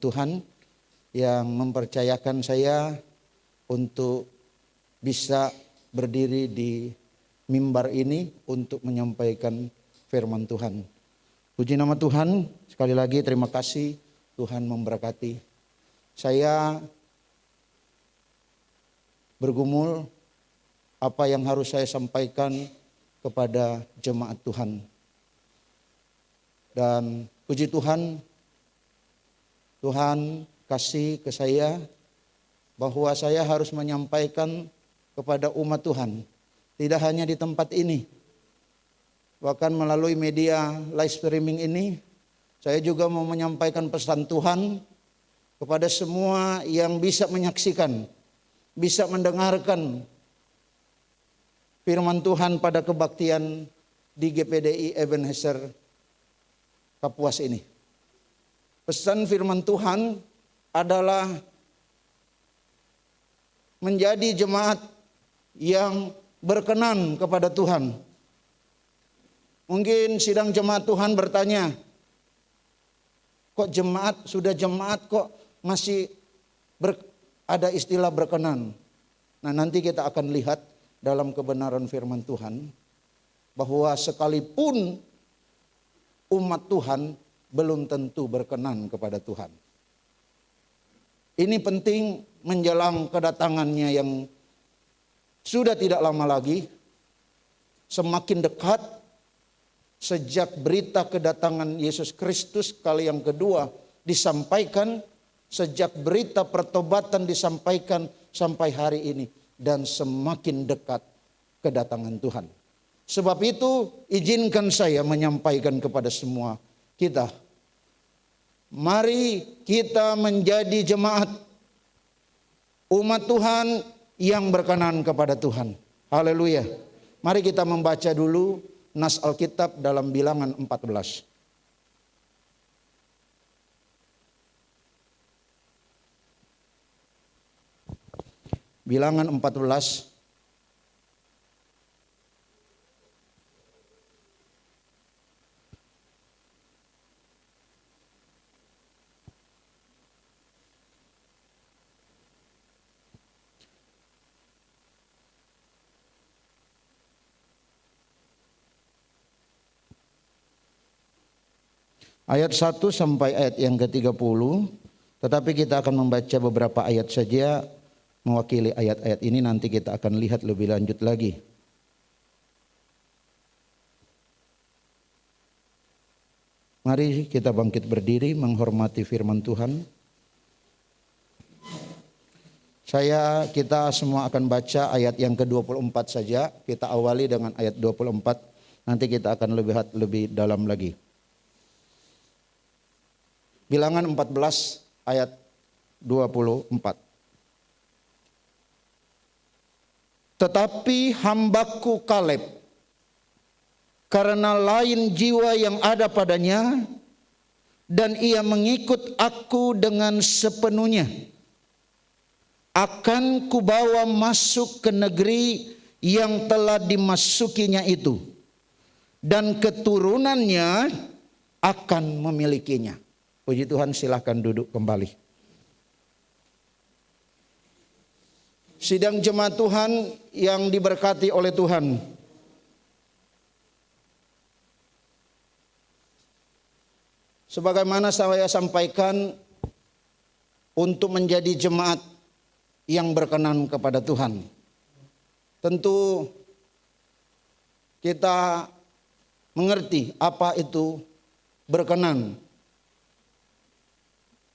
Tuhan yang mempercayakan saya untuk bisa berdiri di mimbar ini untuk menyampaikan firman Tuhan. Puji nama Tuhan, sekali lagi terima kasih, Tuhan memberkati. Saya bergumul apa yang harus saya sampaikan kepada jemaat Tuhan. Dan puji Tuhan, Tuhan kasih ke saya bahwa saya harus menyampaikan kepada umat Tuhan. Tidak hanya di tempat ini, bahkan melalui media live streaming ini, saya juga mau menyampaikan pesan Tuhan kepada semua yang bisa menyaksikan, bisa mendengarkan firman Tuhan pada kebaktian di GPDI Ebenezer Kapuas ini. Pesan firman Tuhan adalah menjadi jemaat yang berkenan kepada Tuhan. Mungkin sidang jemaat Tuhan bertanya, kok sudah jemaat kok masih ada istilah berkenan. Nah, nanti kita akan lihat dalam kebenaran firman Tuhan bahwa sekalipun umat Tuhan belum tentu berkenan kepada Tuhan. Ini penting menjelang kedatangannya yang sudah tidak lama lagi, semakin dekat sejak berita kedatangan Yesus Kristus kali yang kedua disampaikan, sejak berita pertobatan disampaikan sampai hari ini, dan semakin dekat kedatangan Tuhan. Sebab itu izinkan saya menyampaikan kepada semua kita, mari kita menjadi jemaat umat Tuhan yang berkenan kepada Tuhan. Haleluya. Mari kita membaca dulu nas Alkitab dalam Bilangan 14. Bilangan 14 ayat 1 sampai ayat yang ke-30, tetapi kita akan membaca beberapa ayat saja mewakili ayat-ayat ini, nanti kita akan lihat lebih lanjut lagi. Mari kita bangkit berdiri menghormati firman Tuhan. Kita semua akan baca ayat yang ke-24 saja. Kita awali dengan ayat 24, nanti kita akan lebih dalam lagi. Bilangan 14 ayat 24. Tetapi hambaku Kaleb, karena lain jiwa yang ada padanya, dan ia mengikut aku dengan sepenuhnya, akan kubawa masuk ke negeri yang telah dimasukinya itu, dan keturunannya akan memilikinya. Puji Tuhan, silahkan duduk kembali. Sidang jemaat Tuhan yang diberkati oleh Tuhan. Sebagaimana saya sampaikan, untuk menjadi jemaat yang berkenan kepada Tuhan, tentu kita mengerti apa itu berkenan.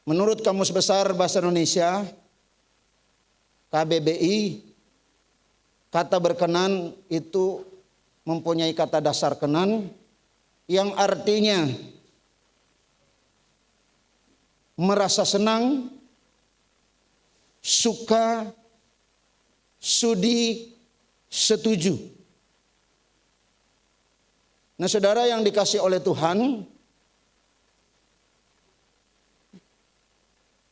Menurut Kamus Besar Bahasa Indonesia KBBI, kata berkenan itu mempunyai kata dasar kenan yang artinya merasa senang, suka, sudi, setuju. Nah, saudara yang dikasih oleh Tuhan,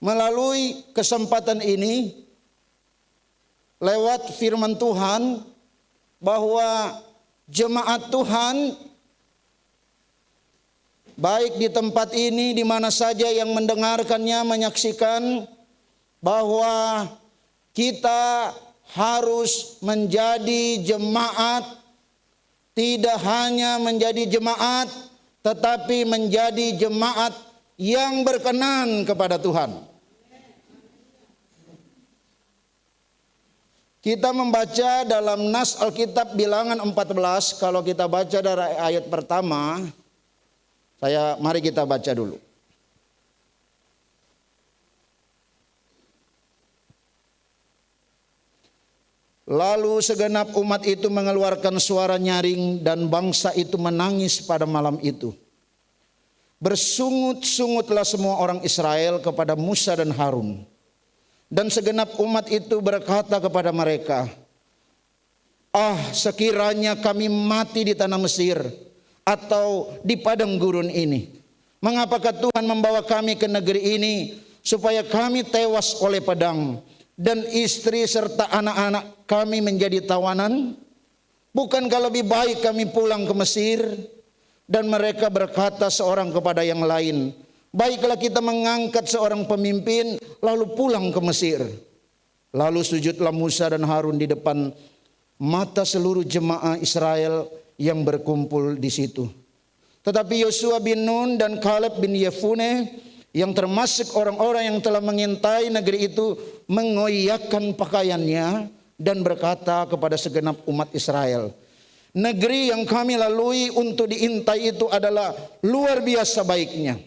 melalui kesempatan ini, lewat firman Tuhan, bahwa jemaat Tuhan baik di tempat ini, di mana saja yang mendengarkannya, menyaksikan bahwa kita harus menjadi jemaat, tidak hanya menjadi jemaat, tetapi menjadi jemaat yang berkenan kepada Tuhan. Kita membaca dalam nas Alkitab Bilangan 14, kalau kita baca dari ayat pertama, mari kita baca dulu. Lalu segenap umat itu mengeluarkan suara nyaring dan bangsa itu menangis pada malam itu. Bersungut-sungutlah semua orang Israel kepada Musa dan Harun. Dan segenap umat itu berkata kepada mereka, sekiranya kami mati di tanah Mesir atau di padang gurun ini. Mengapakah Tuhan membawa kami ke negeri ini supaya kami tewas oleh pedang dan istri serta anak-anak kami menjadi tawanan? Bukankah lebih baik kami pulang ke Mesir? Dan mereka berkata seorang kepada yang lain, baiklah kita mengangkat seorang pemimpin lalu pulang ke Mesir. Lalu sujudlah Musa dan Harun di depan mata seluruh jemaah Israel yang berkumpul di situ. Tetapi Yosua bin Nun dan Kaleb bin Yefune yang termasuk orang-orang yang telah mengintai negeri itu mengoyakkan pakaiannya dan berkata kepada segenap umat Israel, negeri yang kami lalui untuk diintai itu adalah luar biasa baiknya.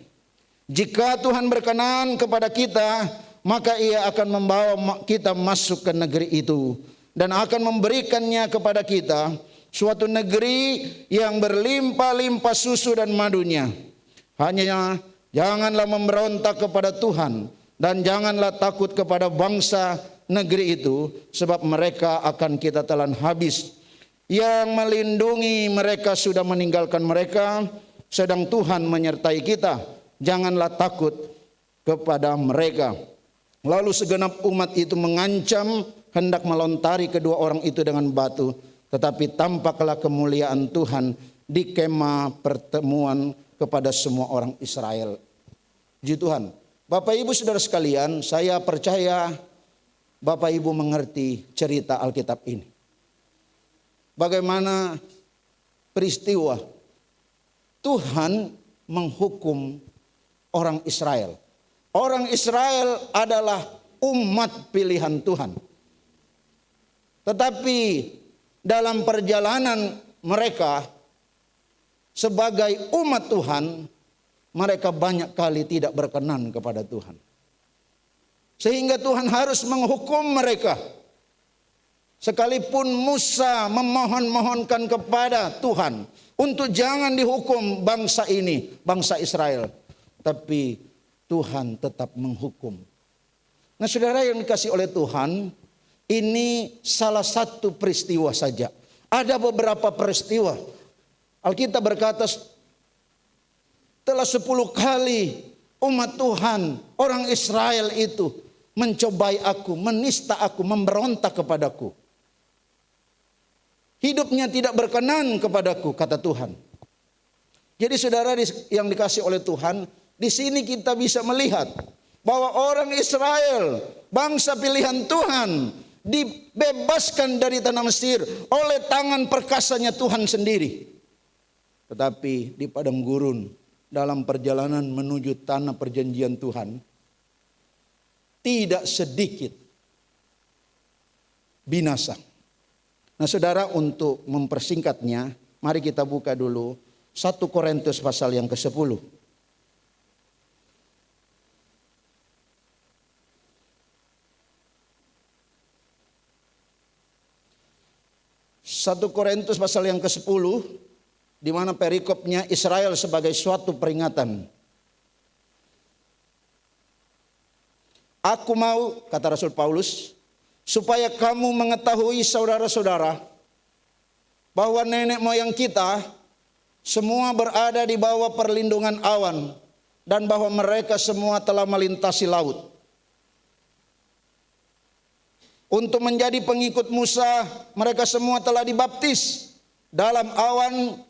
Jika Tuhan berkenan kepada kita, maka Ia akan membawa kita masuk ke negeri itu dan akan memberikannya kepada kita, suatu negeri yang berlimpah-limpah susu dan madunya. Hanya janganlah memberontak kepada Tuhan dan janganlah takut kepada bangsa negeri itu, sebab mereka akan kita telan habis. Yang melindungi mereka sudah meninggalkan mereka, sedang Tuhan menyertai kita. Janganlah takut kepada mereka. Lalu segenap umat itu mengancam hendak melontari kedua orang itu dengan batu. Tetapi tampaklah kemuliaan Tuhan di kemah pertemuan kepada semua orang Israel. Puji Tuhan. Bapak Ibu Saudara sekalian, saya percaya Bapak Ibu mengerti cerita Alkitab ini. Bagaimana peristiwa Tuhan menghukum orang Israel. Orang Israel adalah umat pilihan Tuhan. Tetapi dalam perjalanan mereka sebagai umat Tuhan, mereka banyak kali tidak berkenan kepada Tuhan. Sehingga Tuhan harus menghukum mereka. Sekalipun Musa memohon-mohonkan kepada Tuhan untuk jangan dihukum bangsa ini, bangsa Israel. Tapi Tuhan tetap menghukum. Nah saudara yang dikasih oleh Tuhan, ini salah satu peristiwa saja. Ada beberapa peristiwa. Alkitab berkata telah 10 kali umat Tuhan, orang Israel itu mencobai aku, menista aku, memberontak kepadaku. Hidupnya tidak berkenan kepadaku, kata Tuhan. Jadi saudara yang dikasih oleh Tuhan, di sini kita bisa melihat bahwa orang Israel, bangsa pilihan Tuhan, dibebaskan dari tanah Mesir oleh tangan perkasanya Tuhan sendiri. Tetapi di padang gurun, dalam perjalanan menuju tanah perjanjian Tuhan, tidak sedikit binasa. Nah saudara, untuk mempersingkatnya, mari kita buka dulu 1 Korintus pasal yang ke-10. 1 Korintus pasal yang ke-10, di mana perikopnya Israel sebagai suatu peringatan. Aku mau, kata Rasul Paulus, supaya kamu mengetahui saudara-saudara, bahwa nenek moyang kita semua berada di bawah perlindungan awan, dan bahwa mereka semua telah melintasi laut. Untuk menjadi pengikut Musa, mereka semua telah dibaptis dalam awan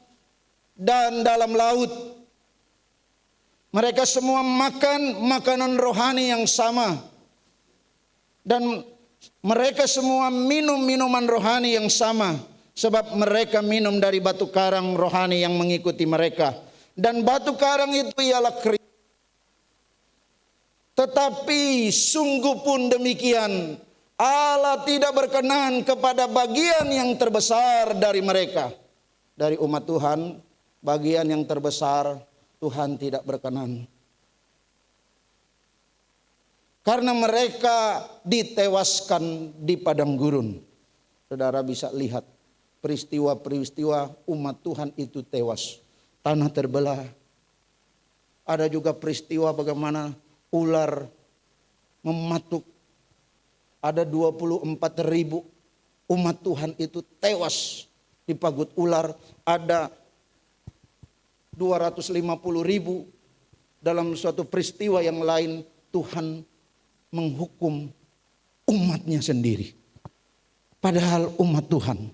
dan dalam laut. Mereka semua makan makanan rohani yang sama. Dan mereka semua minum minuman rohani yang sama. Sebab mereka minum dari batu karang rohani yang mengikuti mereka. Dan batu karang itu ialah Kristus. Tetapi sungguh pun demikian, Allah tidak berkenan kepada bagian yang terbesar dari mereka. Dari umat Tuhan, bagian yang terbesar Tuhan tidak berkenan. Karena mereka ditewaskan di padang gurun. Saudara bisa lihat peristiwa-peristiwa umat Tuhan itu tewas. Tanah terbelah. Ada juga peristiwa bagaimana ular mematuk. Ada 24.000 umat Tuhan itu tewas dipagut ular. Ada 250.000 dalam suatu peristiwa yang lain Tuhan menghukum umatnya sendiri. Padahal umat Tuhan.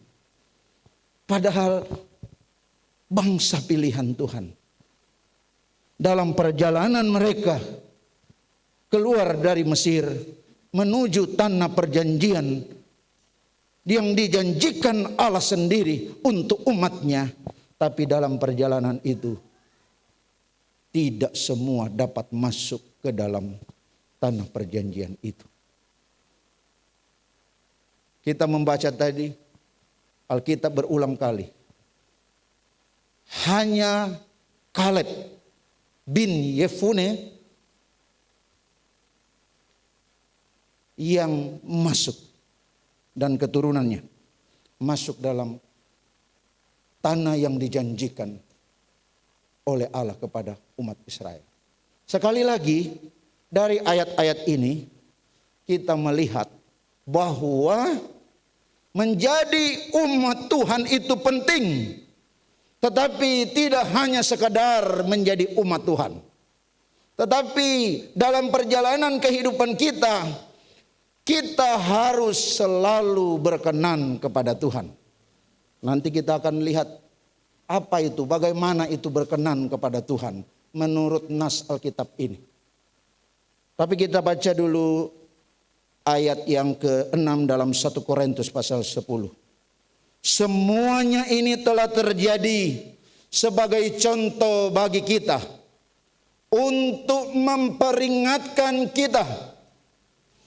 Padahal bangsa pilihan Tuhan. Dalam perjalanan mereka keluar dari Mesir menuju tanah perjanjian yang dijanjikan Allah sendiri untuk umatnya. Tapi dalam perjalanan itu tidak semua dapat masuk ke dalam tanah perjanjian itu. Kita membaca tadi Alkitab berulang kali. Hanya Kaleb bin Yefune yang masuk dan keturunannya masuk dalam tanah yang dijanjikan oleh Allah kepada umat Israel. Sekali lagi dari ayat-ayat ini kita melihat bahwa menjadi umat Tuhan itu penting. Tetapi tidak hanya sekadar menjadi umat Tuhan. Tetapi dalam perjalanan kehidupan kita, kita harus selalu berkenan kepada Tuhan. Nanti kita akan lihat apa itu, bagaimana itu berkenan kepada Tuhan menurut nas Alkitab ini. Tapi kita baca dulu ayat yang ke-6 dalam 1 Korintus pasal 10. Semuanya ini telah terjadi sebagai contoh bagi kita untuk memperingatkan kita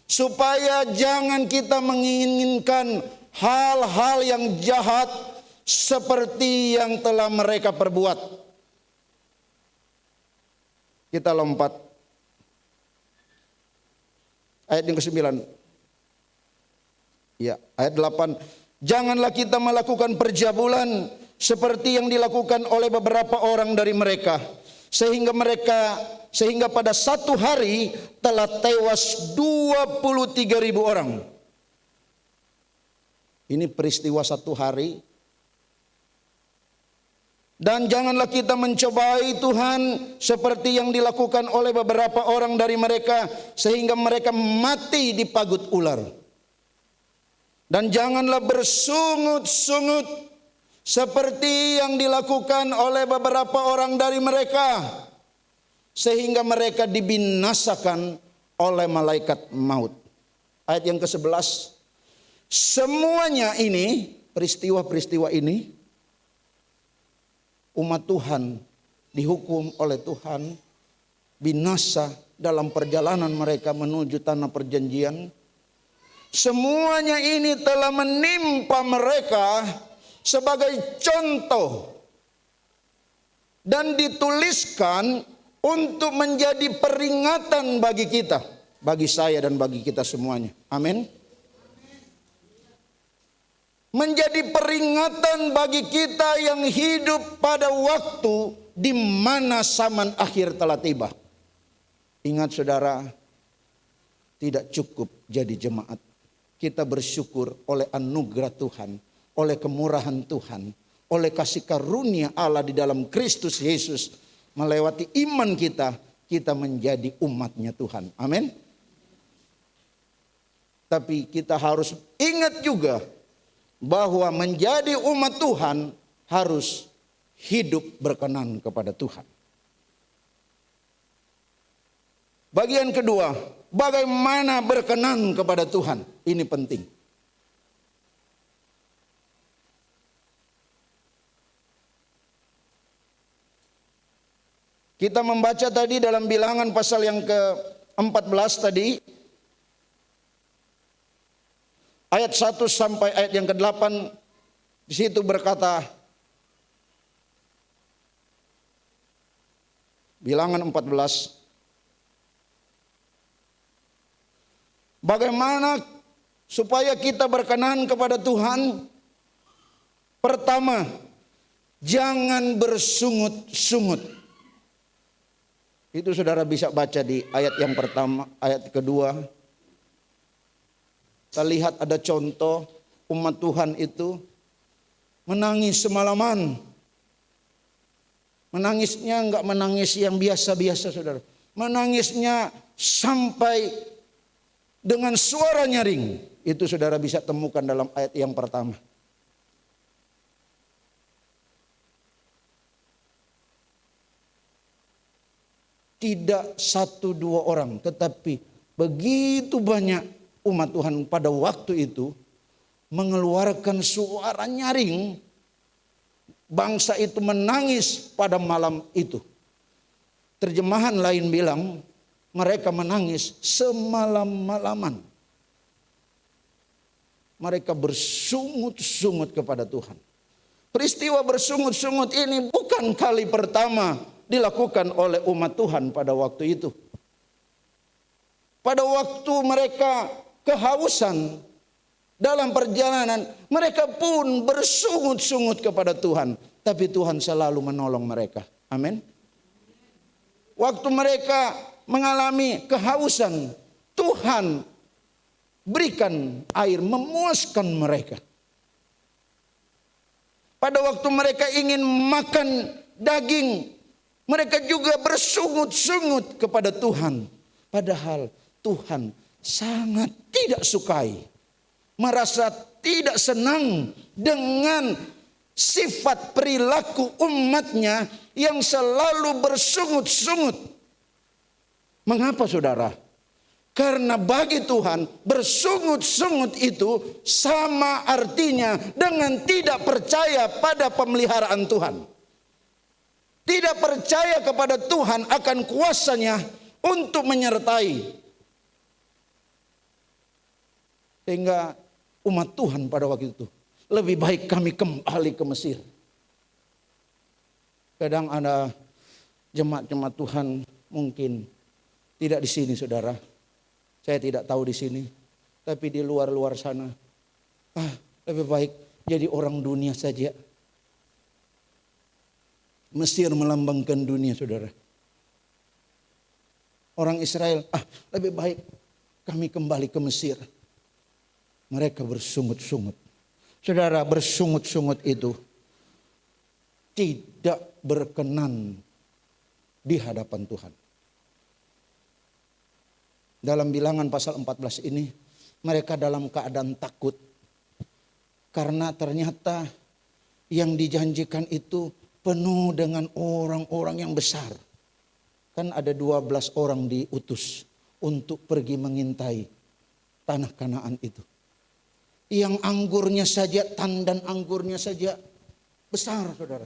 supaya jangan kita menginginkan hal-hal yang jahat seperti yang telah mereka perbuat. Kita lompat ayat yang ke-9. Ya, ayat 8. Janganlah kita melakukan perjabulan seperti yang dilakukan oleh beberapa orang dari mereka. Sehingga pada satu hari telah tewas 23.000 orang. Ini peristiwa satu hari. Dan janganlah kita mencobai Tuhan seperti yang dilakukan oleh beberapa orang dari mereka. Sehingga mereka mati di pagut ular. Dan janganlah bersungut-sungut seperti yang dilakukan oleh beberapa orang dari mereka. Sehingga mereka dibinasakan oleh malaikat maut. Ayat yang ke-11. Semuanya ini, peristiwa-peristiwa ini, umat Tuhan dihukum oleh Tuhan, binasa dalam perjalanan mereka menuju tanah perjanjian. Semuanya ini telah menimpa mereka sebagai contoh dan dituliskan untuk menjadi peringatan bagi kita, bagi saya dan bagi kita semuanya. Amin. Menjadi peringatan bagi kita yang hidup pada waktu di mana zaman akhir telah tiba. Ingat saudara, tidak cukup jadi jemaat. Kita bersyukur oleh anugerah Tuhan, oleh kemurahan Tuhan, oleh kasih karunia Allah di dalam Kristus Yesus. Melewati iman kita, kita menjadi umatnya Tuhan. Amin. Tapi kita harus ingat juga bahwa menjadi umat Tuhan harus hidup berkenan kepada Tuhan. Bagian kedua, bagaimana berkenan kepada Tuhan. Ini penting. Kita membaca tadi dalam Bilangan pasal yang ke-14 tadi, ayat 1 sampai ayat yang ke-8, di situ berkata, Bilangan 14, bagaimana supaya kita berkenan kepada Tuhan? Pertama, jangan bersungut-sungut. Itu saudara bisa baca di ayat yang pertama, ayat kedua. Kita lihat ada contoh umat Tuhan itu menangis semalaman. Menangisnya enggak menangis yang biasa-biasa saudara. Menangisnya sampai dengan suara nyaring. Itu saudara bisa temukan dalam ayat yang pertama. Tidak satu dua orang, tetapi begitu banyak umat Tuhan pada waktu itu mengeluarkan suara nyaring. Bangsa itu menangis pada malam itu. Terjemahan lain bilang mereka menangis semalam-malaman. Mereka bersungut-sungut kepada Tuhan. Peristiwa bersungut-sungut ini bukan kali pertama dilakukan oleh umat Tuhan pada waktu itu. Pada waktu mereka kehausan dalam perjalanan, mereka pun bersungut-sungut kepada Tuhan. Tapi Tuhan selalu menolong mereka. Amin. Waktu mereka mengalami kehausan, Tuhan berikan air memuaskan mereka. Pada waktu mereka ingin makan daging, mereka juga bersungut-sungut kepada Tuhan. Padahal Tuhan sangat tidak sukai, merasa tidak senang dengan sifat perilaku umatnya yang selalu bersungut-sungut. Mengapa saudara? Karena bagi Tuhan bersungut-sungut itu sama artinya dengan tidak percaya pada pemeliharaan Tuhan. Tidak percaya kepada Tuhan akan kuasanya untuk menyertai. Sehingga umat Tuhan pada waktu itu, lebih baik kami kembali ke Mesir. Kadang ada jemaat-jemaat Tuhan mungkin tidak di sini saudara. Saya tidak tahu di sini. Tapi di luar-luar sana. Lebih baik jadi orang dunia saja. Mesir melambangkan dunia saudara. Orang Israel, lebih baik kami kembali ke Mesir. Mereka bersungut-sungut. Saudara, bersungut-sungut itu tidak berkenan di hadapan Tuhan. Dalam Bilangan pasal 14 ini, mereka dalam keadaan takut. Karena ternyata yang dijanjikan itu penuh dengan orang-orang yang besar. Kan ada 12 orang diutus untuk pergi mengintai tanah Kanaan itu. Yang anggurnya saja, tandan anggurnya saja besar saudara.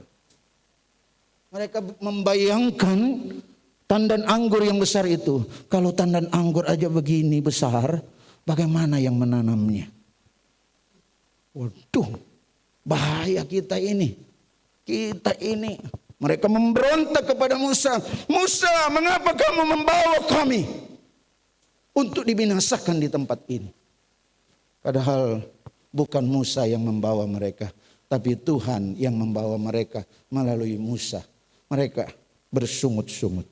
Mereka membayangkan tandan anggur yang besar itu. Kalau tandan anggur aja begini besar, bagaimana yang menanamnya? Waduh, bahaya kita ini. Mereka memberontak kepada Musa. Musa, mengapa kamu membawa kami untuk dibinasakan di tempat ini? Padahal bukan Musa yang membawa mereka, tapi Tuhan yang membawa mereka melalui Musa. Mereka bersungut-sungut.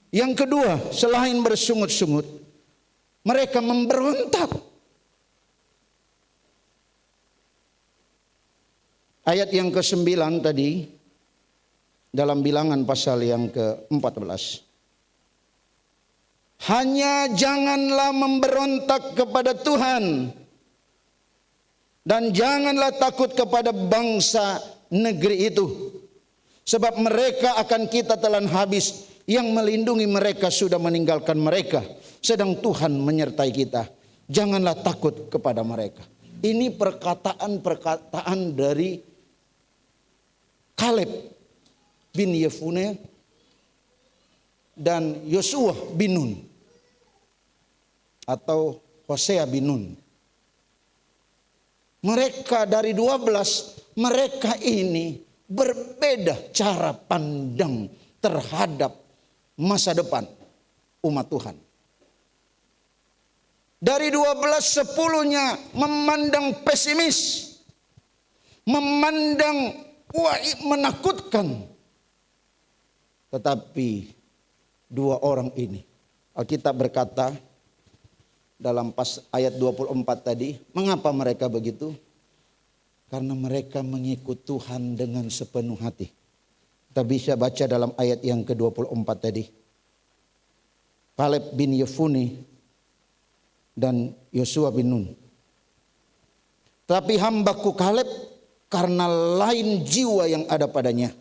Yang kedua, selain bersungut-sungut, mereka memberontak. Ayat yang ke-9 tadi, dalam Bilangan pasal yang ke-14. Hanya janganlah memberontak kepada Tuhan. Dan janganlah takut kepada bangsa negeri itu. Sebab mereka akan kita telan habis. Yang melindungi mereka sudah meninggalkan mereka, sedang Tuhan menyertai kita. Janganlah takut kepada mereka. Ini perkataan-perkataan dari Kaleb bin Yefune dan Yosua bin Nun atau Hosea bin Nun. Mereka dari 12, mereka ini berbeda cara pandang terhadap masa depan umat Tuhan. Dari 12, 10-nya memandang pesimis. Memandang menakutkan. Tetapi 2 orang ini, Alkitab berkata dalam ayat 24 tadi, mengapa mereka begitu? Karena mereka mengikut Tuhan dengan sepenuh hati. Kita bisa baca dalam ayat yang ke-24 tadi. Kaleb bin Yefune dan Yosua bin Nun. Tapi hambaku Kaleb karena lain jiwa yang ada padanya.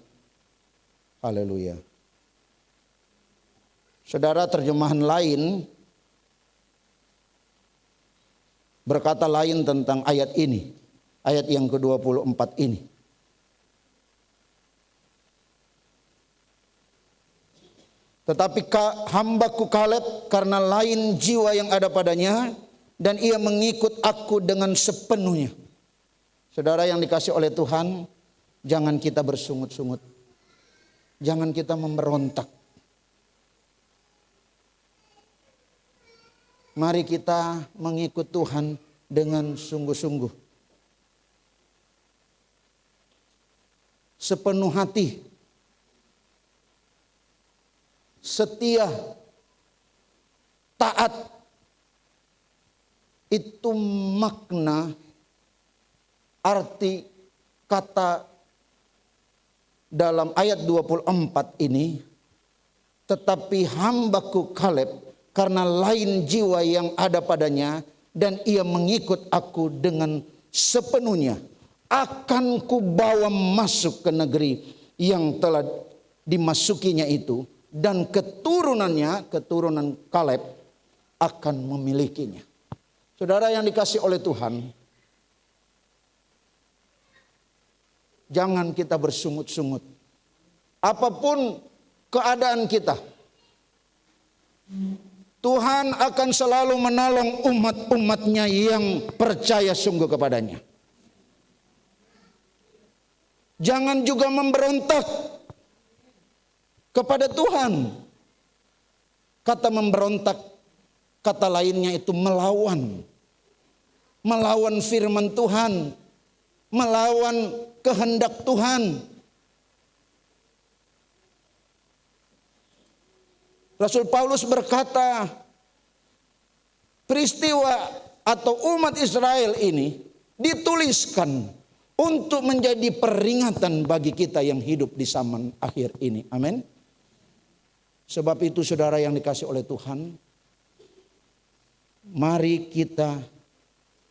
Haleluya. Saudara, terjemahan lain berkata lain tentang ayat ini. Ayat yang ke-24 ini. Tetapi hambaku Kaleb karena lain jiwa yang ada padanya, dan ia mengikut aku dengan sepenuhnya. Saudara yang dikasih oleh Tuhan, jangan kita bersungut-sungut. Jangan kita memberontak. Mari kita mengikut Tuhan dengan sungguh-sungguh. Sepenuh hati. Setia. Taat. Itu makna arti kata dalam ayat 24 ini. Tetapi hambaku Kaleb karena lain jiwa yang ada padanya, dan ia mengikut aku dengan sepenuhnya, akan kubawa masuk ke negeri yang telah dimasukinya itu, dan keturunannya, keturunan Kaleb akan memilikinya. Saudara yang dikasih oleh Tuhan, jangan kita bersungut-sungut. Apapun keadaan kita, Tuhan akan selalu menolong umat-umatnya yang percaya sungguh kepadanya. Jangan juga memberontak kepada Tuhan. Kata memberontak, kata lainnya itu melawan. Melawan firman Tuhan. Melawan kehendak Tuhan. Rasul Paulus berkata, peristiwa atau umat Israel ini dituliskan untuk menjadi peringatan bagi kita yang hidup di zaman akhir ini. Amin. Sebab itu saudara yang dikasih oleh Tuhan, mari kita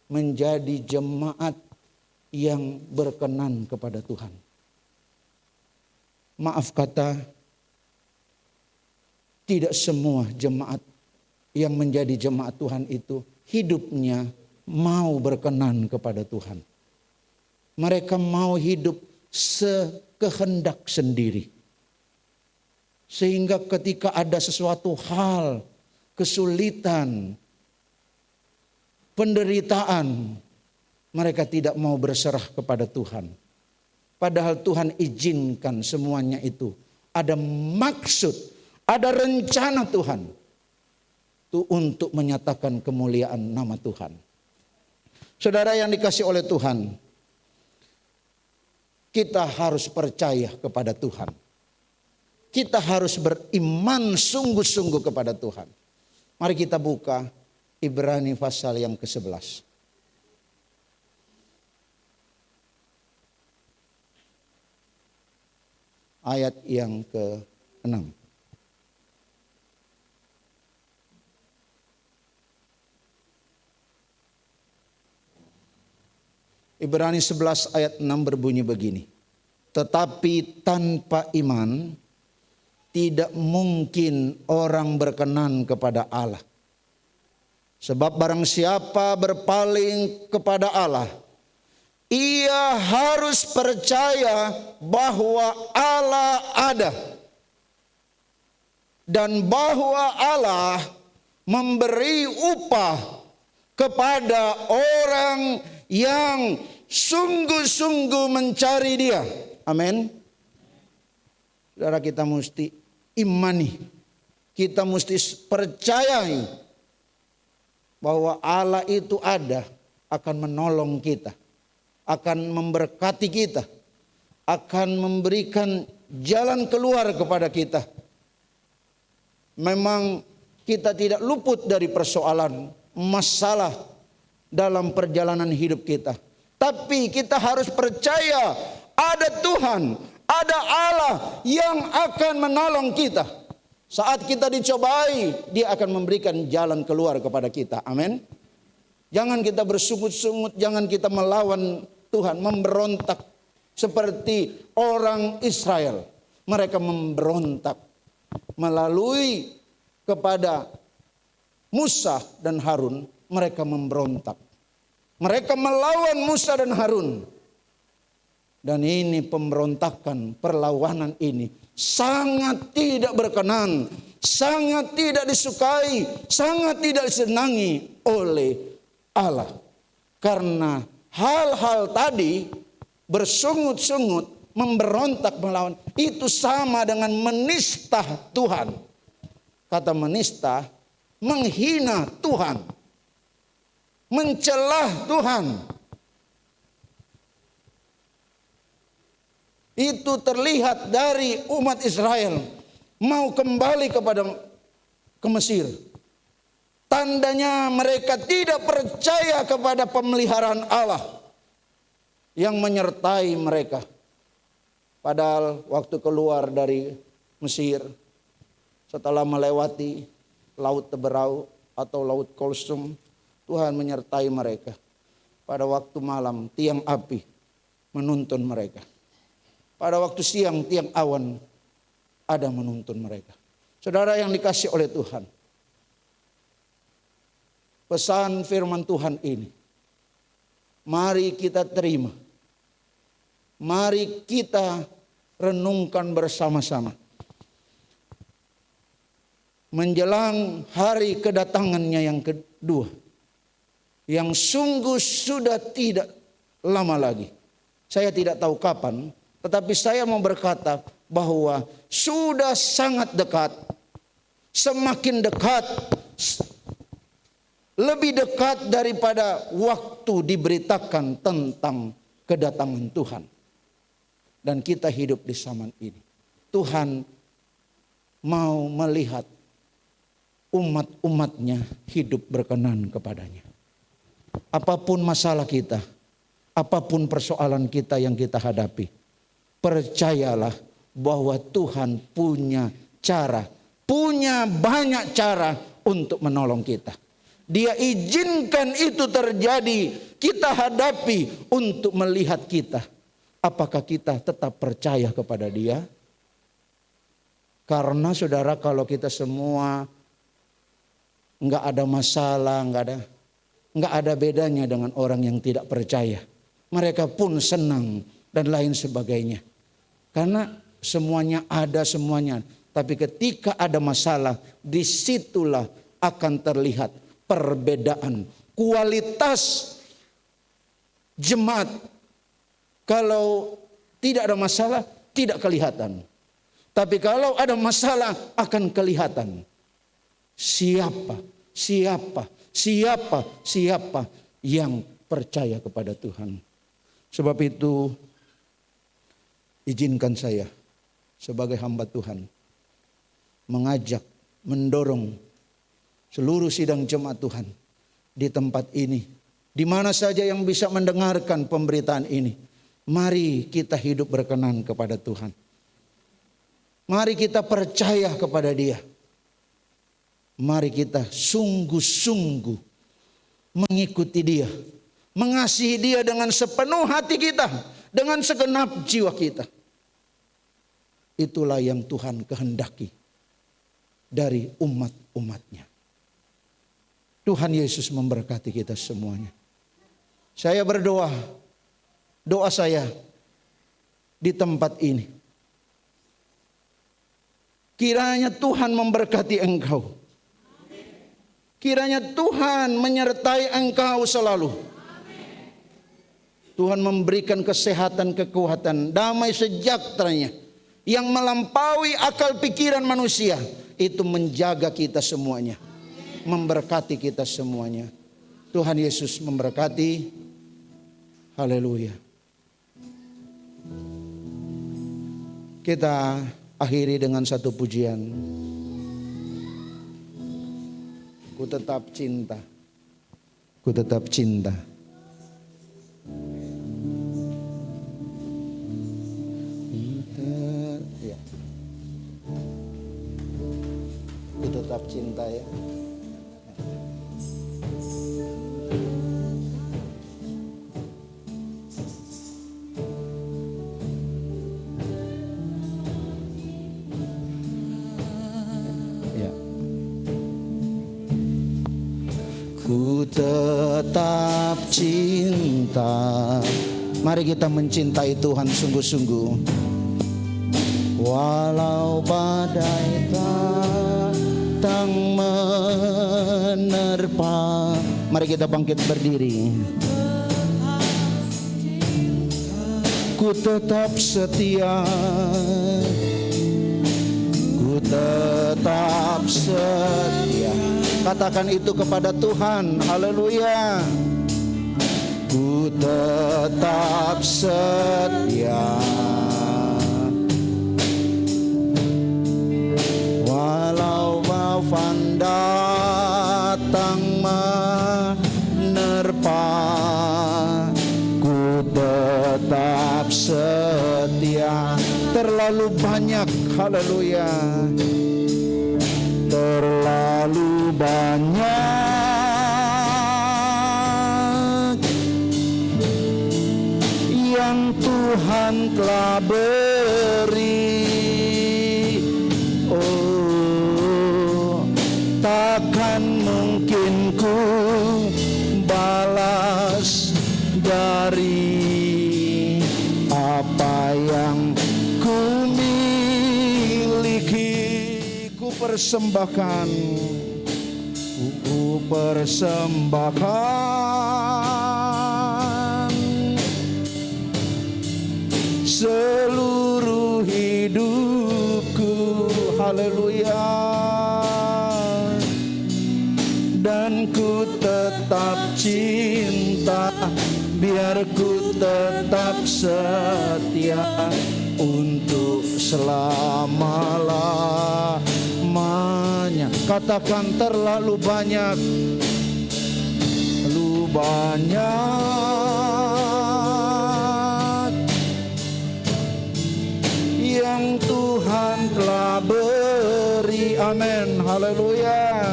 menjadi jemaat yang berkenan kepada Tuhan. Maaf kata, tidak semua jemaat yang menjadi jemaat Tuhan itu hidupnya mau berkenan kepada Tuhan. Mereka mau hidup sekehendak sendiri. Sehingga ketika ada sesuatu hal, kesulitan, penderitaan, mereka tidak mau berserah kepada Tuhan. Padahal Tuhan izinkan semuanya itu. Ada maksud, ada rencana Tuhan. Itu untuk menyatakan kemuliaan nama Tuhan. Saudara yang dikasih oleh Tuhan, kita harus percaya kepada Tuhan. Kita harus beriman sungguh-sungguh kepada Tuhan. Mari kita buka Ibrani pasal yang ke-11. Ayat yang ke-6. Ibrani 11 ayat 6 berbunyi begini. Tetapi tanpa iman tidak mungkin orang berkenan kepada Allah. Sebab barang siapa berpaling kepada Allah, ia harus percaya bahwa Allah ada. Dan bahwa Allah memberi upah kepada orang yang sungguh-sungguh mencari Dia. Amin. Saudara, kita mesti imani. Kita mesti percayai bahwa Allah itu ada, akan menolong kita, akan memberkati kita, akan memberikan jalan keluar kepada kita. Memang kita tidak luput dari persoalan, masalah dalam perjalanan hidup kita. Tapi kita harus percaya ada Tuhan, ada Allah yang akan menolong kita. Saat kita dicobai, Dia akan memberikan jalan keluar kepada kita. Amin. Jangan kita bersungut-sungut, jangan kita melawan Tuhan, memberontak seperti orang Israel. Mereka memberontak melalui kepada Musa dan Harun, mereka memberontak. Mereka melawan Musa dan Harun. Dan ini pemberontakan, perlawanan ini sangat tidak berkenan, sangat tidak disukai, sangat tidak disenangi oleh Allah. Karena hal-hal tadi bersungut-sungut, memberontak melawan, itu sama dengan menista Tuhan. Kata menista, menghina Tuhan, mencelah Tuhan. Itu terlihat dari umat Israel mau kembali ke Mesir. Tandanya mereka tidak percaya kepada pemeliharaan Allah yang menyertai mereka. Padahal waktu keluar dari Mesir, setelah melewati Laut Teberau atau Laut Kulsum, Tuhan menyertai mereka. Pada waktu malam tiang api menuntun mereka. Pada waktu siang tiang awan ada menuntun mereka. Saudara yang dikasih oleh Tuhan, pesan firman Tuhan ini, mari kita terima. Mari kita renungkan bersama-sama. Menjelang hari kedatangannya yang kedua, yang sungguh sudah tidak lama lagi. Saya tidak tahu kapan, tetapi saya mau berkata bahwa sudah sangat dekat, semakin dekat, lebih dekat daripada waktu diberitakan tentang kedatangan Tuhan. Dan kita hidup di zaman ini. Tuhan mau melihat umat-umatnya hidup berkenan kepadanya. Apapun masalah kita, apapun persoalan kita yang kita hadapi, percayalah bahwa Tuhan punya cara, punya banyak cara untuk menolong kita. Dia izinkan itu terjadi, kita hadapi untuk melihat kita. Apakah kita tetap percaya kepada Dia? Karena saudara, kalau kita semua enggak ada masalah, enggak ada bedanya dengan orang yang tidak percaya. Mereka pun senang dan lain sebagainya. Karena semuanya ada semuanya. Tapi ketika ada masalah, disitulah akan terlihat perbedaan. Kualitas jemaat, kalau tidak ada masalah, tidak kelihatan. Tapi kalau ada masalah, akan kelihatan. Siapa yang percaya kepada Tuhan. Sebab itu, izinkan saya sebagai hamba Tuhan mengajak, mendorong seluruh sidang jemaat Tuhan di tempat ini, di mana saja yang bisa mendengarkan pemberitaan ini. Mari kita hidup berkenan kepada Tuhan. Mari kita percaya kepada Dia. Mari kita sungguh-sungguh mengikuti Dia, mengasihi Dia dengan sepenuh hati kita, dengan segenap jiwa kita. Itulah yang Tuhan kehendaki dari umat-umatnya. Tuhan Yesus memberkati kita semuanya. Saya berdoa, doa saya di tempat ini, kiranya Tuhan memberkati engkau. Kiranya Tuhan menyertai engkau selalu. Tuhan memberikan kesehatan, kekuatan, damai sejahteranya yang melampaui akal pikiran manusia. Itu menjaga kita semuanya, memberkati kita semuanya. Tuhan Yesus memberkati. Haleluya. Kita akhiri dengan satu pujian. Ku tetap cinta. Ku tetap cinta. Ku tetap cinta ya. Ku tetap cinta. Mari kita mencintai Tuhan sungguh-sungguh. Walau badai datang menerpa. Mari kita bangkit berdiri. Ku tetap setia. Ku tetap setia. Katakan itu kepada Tuhan. Haleluya. Ku tetap setia. Walau maafan datang menerpa, ku tetap setia. Terlalu banyak, haleluya. Terlalu banyak yang Tuhan telah beri. Oh, takkan mungkin ku balas dari apa yang ku miliki. Ku persembahkan, ku persembahkan seluruh hidupku, haleluya. Dan ku tetap cinta, biar ku tetap setia untuk selama-lamanya. Katakan terlalu banyak, terlalu banyak yang Tuhan telah beri. Amin, haleluya.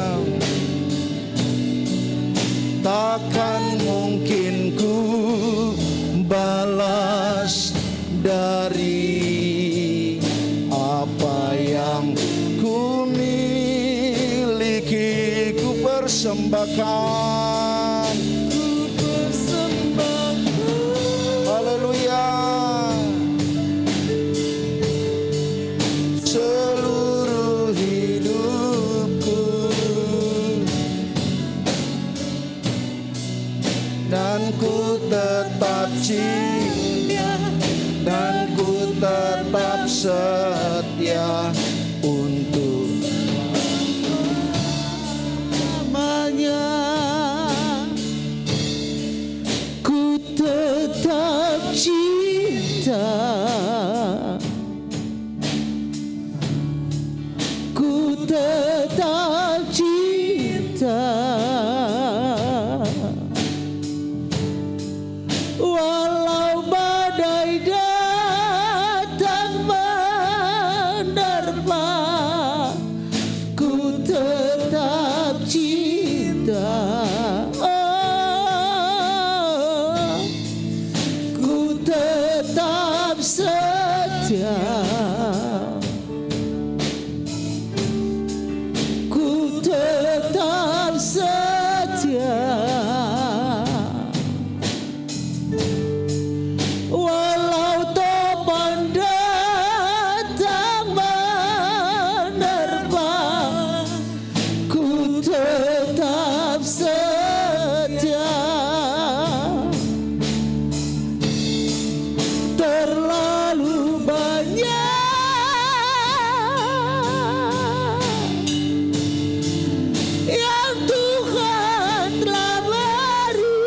Takkan mungkin ku balas dari apa yang ku miliki. Ku persembahkan, ku persembahkan, haleluya, seluruh hidupku. Dan ku tetap cinta, dan ku tetap setia untuk namanya. Ku tetap cinta, ku tetap cinta. Walau badai datang menerpa, tetap setia. Terlalu banyak yang Tuhan telah beri,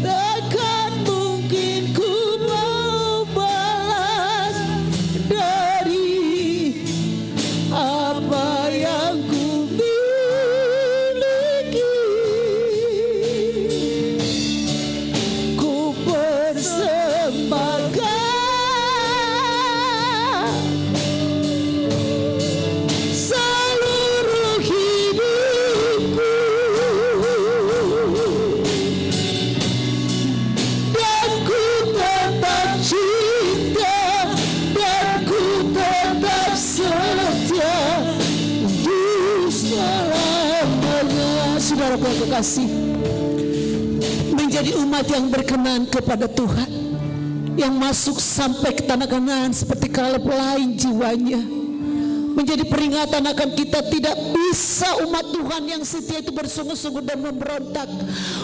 takkan mungkin ku mau balas dari apa yang ku miliki. Ku persembahkan seluruh hidupku, dan ku tetap cinta, dan ku tetap setia untuk selamanya. Saudaraku yang kekasih, menjadi umat yang berkenan kepada Tuhan, yang masuk sampai ke tanah Kanaan seperti Kaleb lain jiwanya, menjadi peringatan akan kita tidak bisa umat Tuhan yang setia itu bersungguh-sungguh dan memberontak.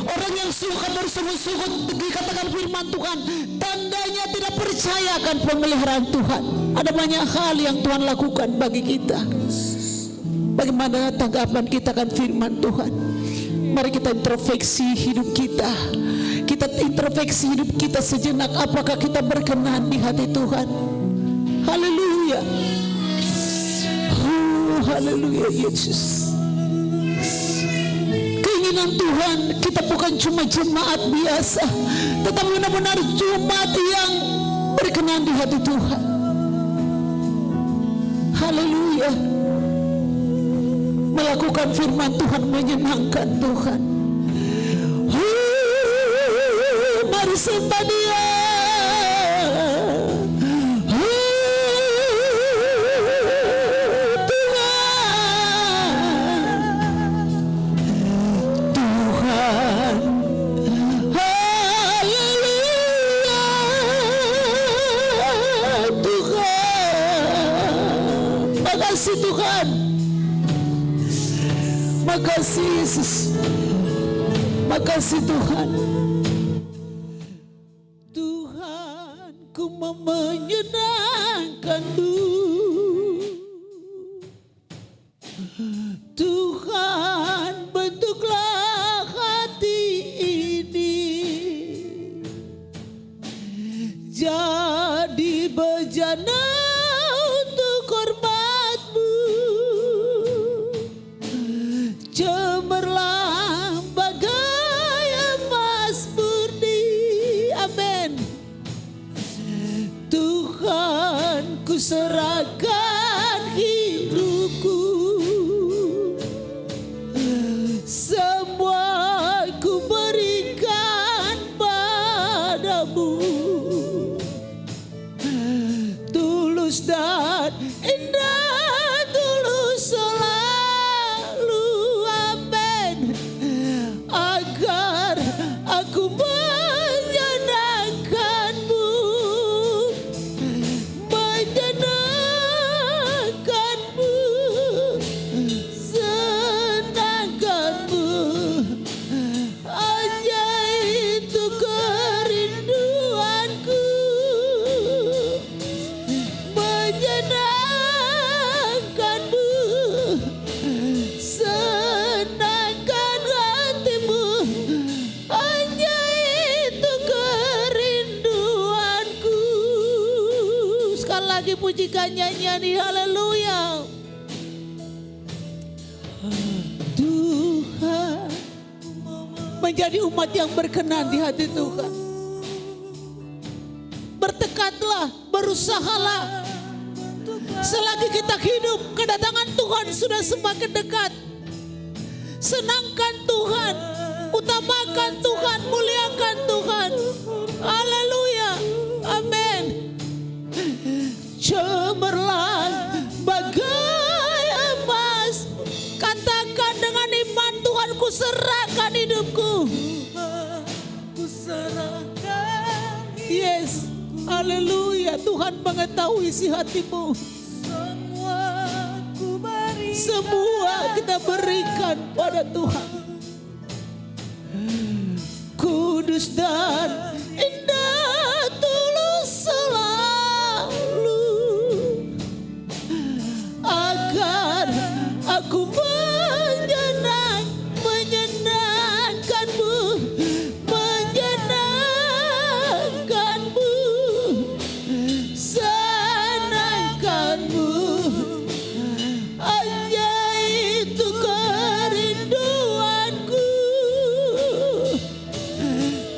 Orang yang suka bersungguh-sungguh, dikatakan firman Tuhan, tandanya tidak percaya akan pemeliharaan Tuhan. Ada banyak hal yang Tuhan lakukan bagi kita. Bagaimana tanggapan kita akan firman Tuhan? Mari kita introspeksi hidup kita. Kita introspeksi hidup kita sejenak. Apakah kita berkenan di hati Tuhan? Haleluya. Oh, haleluya Yesus. Keinginan Tuhan kita bukan cuma jemaat biasa, tetapi benar-benar jemaat yang berkenan di hati Tuhan. Haleluya. Melakukan firman Tuhan menyenangkan Tuhan. Mari sembah Dia. Tuhan, haleluya. Tuhan, makasih Tuhan. Makasih Yesus. Makasih Tuhan. Tuhan, ku mau menyenangkan-Mu. Tuhan, bentuklah hati ini jadi bejana untuk hormat-Mu. Cemerlang bagai emas murni. Amin. Tuhan, ku serahkan hidupku, semua ku berikan padamu. Tulus dan indah, tulus selalu. Amin. Agar aku menyenangkan-Mu, menyenangkan-Mu, senangkan-Mu. Hanya itu kerinduanku, menyenangkan-Mu, senangkan hati-Mu. Hanya itu kerinduanku. Sekali lagi pujikan nyanyian ini, haleluya. Tuhan, menjadi umat yang berkenan di hati Tuhan. Bertekadlah, berusahalah. Selagi kita hidup, kedatangan Tuhan sudah semakin dekat. Senangkan Tuhan, utamakan Tuhan, muliakan Tuhan. Haleluya. Amin. Cemerlang bagai emas. Katakan dengan iman, Tuhan, ku serahkan hidupku. Ku serahkan. Yes. Haleluya. Tuhan mengetahui isi hatimu. Semua Semua kita berikan pada Tuhan. Kudus dan indah tulus selalu agar aku menyenangkanmu, senangkanmu. Hanya itu kerinduanku,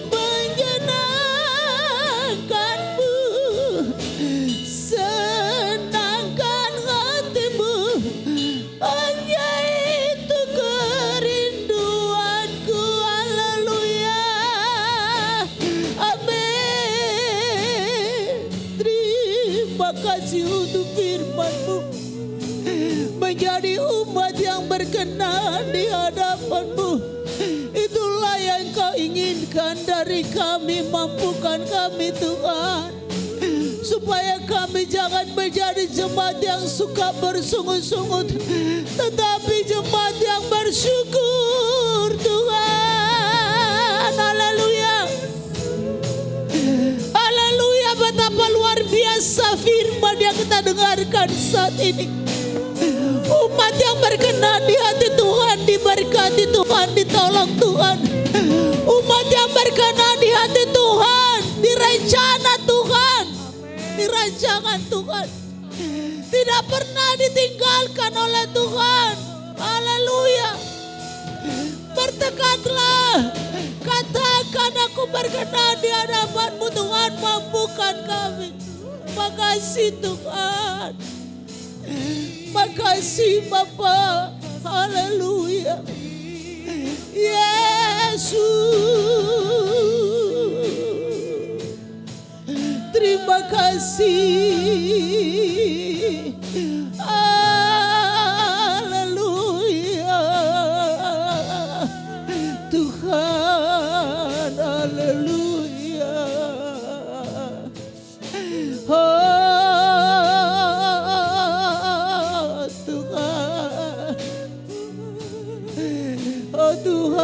menyenangkanmu, senangkan hatimu. Hanya itu kerinduanku. Haleluya, amin. Terima kasih untuk firman-Mu, menjadi umat yang berkenan di hadapan-Mu. Itulah yang Kau inginkan dari kami. Mampukan kami Tuhan, supaya kami jangan menjadi jemaat yang suka bersungut-sungut, tetapi jemaat yang bersyukur Tuhan. Haleluya, haleluya. Betapa luar biasa firman yang kita dengarkan saat ini. Umat yang berkenan di hati Tuhan, diberkati Tuhan, ditolong Tuhan. Umat yang berkenan di hati Tuhan, direncana Tuhan, dirancangan Tuhan, tidak pernah ditinggalkan oleh Tuhan. Haleluya. Bertekadlah, katakan aku berkenan di hadapan-Mu Tuhan, mampukan kami. Makasih Tuhan, makasih Bapa. Haleluya. Yesus, terima kasih. Haleluya Tuhan, haleluya. Oh Tuhan, oh Tuhan.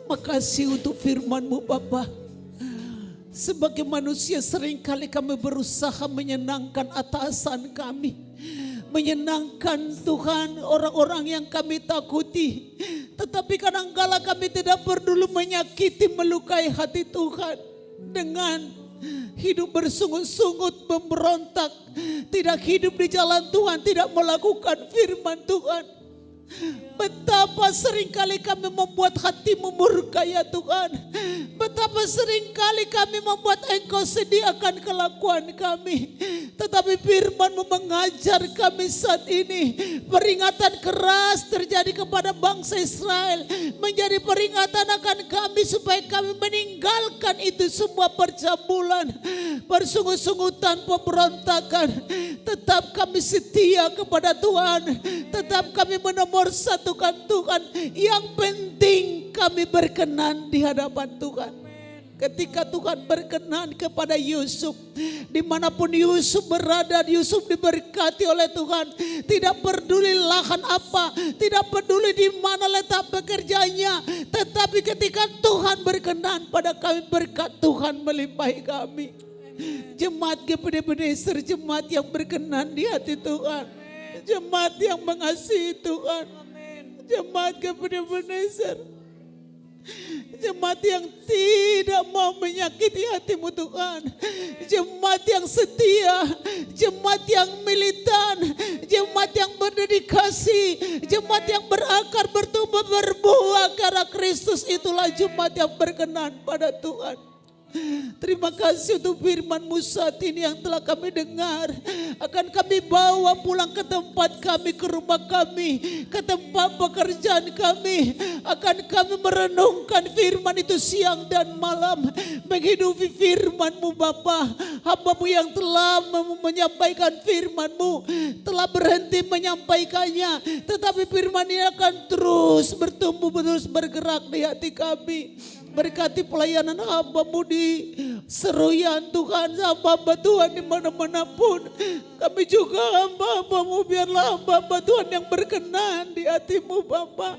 Makasih untuk firman-Mu Bapa. Sebagai manusia seringkali kami berusaha menyenangkan atasan kami, menyenangkan Tuhan orang-orang yang kami takuti. Tetapi kadangkala kami tidak peduli menyakiti, melukai hati Tuhan dengan hidup bersungut-sungut, memberontak, tidak hidup di jalan Tuhan, tidak melakukan firman Tuhan. Betapa seringkali kami membuat hati-Mu murka ya Tuhan. Betapa seringkali kami membuat Engkau sedih akan kelakuan kami. Tetapi firman-Mu mengajar kami saat ini. Peringatan keras terjadi kepada bangsa Israel, menjadi peringatan akan kami supaya kami meninggalkan itu semua percabulan, persungut-sungutan, pemberontakan. Tetap kami setia kepada Tuhan. Tetap kami menomorsatukan Tuhan. Yang penting kami berkenan di hadapan Tuhan. Ketika Tuhan berkenan kepada Yusuf, dimanapun Yusuf berada, Yusuf diberkati oleh Tuhan. Tidak peduli lahan apa, tidak peduli di mana letak bekerjanya, tetapi ketika Tuhan berkenan pada kami, berkat Tuhan melimpahi kami. Jemaat GPD Ebenezer, jemaat yang berkenan di hati Tuhan, jemaat yang mengasihi Tuhan, jemaat GPD Ebenezer, jemaat yang tidak mau menyakiti hati-Mu Tuhan, jemaat yang setia, jemaat yang militan, jemaat yang berdedikasi, jemaat yang berakar, bertumbuh, berbuah karena Kristus. Itulah jemaat yang berkenan pada Tuhan. Terima kasih untuk firman-Mu saat ini yang telah kami dengar. Akan kami bawa pulang ke tempat kami, ke rumah kami, ke tempat pekerjaan kami. Akan kami merenungkan firman itu siang dan malam. Menghidupi firman-Mu Bapa. Hamba-Mu yang telah menyampaikan firman-Mu telah berhenti menyampaikannya, tetapi firman ini akan terus bertumbuh, terus bergerak di hati kami. Berkati pelayanan hamba-Mu di Seruyan Tuhan, hamba-hamba Tuhan di mana-mana pun. Kami juga hamba-hamba-Mu, biarlah hamba-hamba Tuhan yang berkenan di hati-Mu Bapa.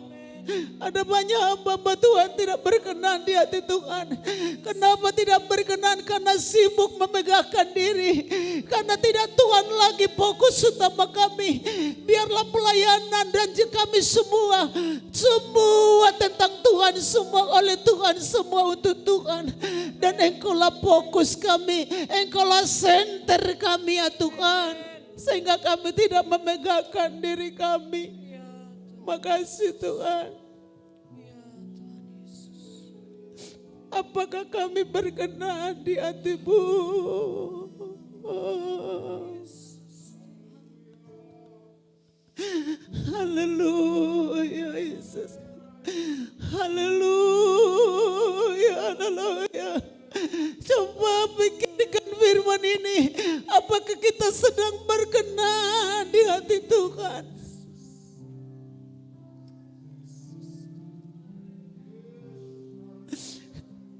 Ada banyak hamba-hamba Tuhan tidak berkenan di hati Tuhan. Kenapa tidak berkenan? Karena sibuk memegahkan diri. Karena tidak Tuhan lagi fokus utama kami. Biarlah pelayanan dan kami semua tentang Tuhan, semua oleh Tuhan, semua untuk Tuhan. Dan Engkaulah fokus kami, Engkaulah center kami ya Tuhan. Sehingga kami tidak memegahkan diri kami. Makasih Tuhan. Apakah kami berkenan di hati-Mu? Haleluya Yesus. Haleluya, haleluya. Coba pikirkan firman ini. Apakah kita sedang berkenan di hati Tuhan?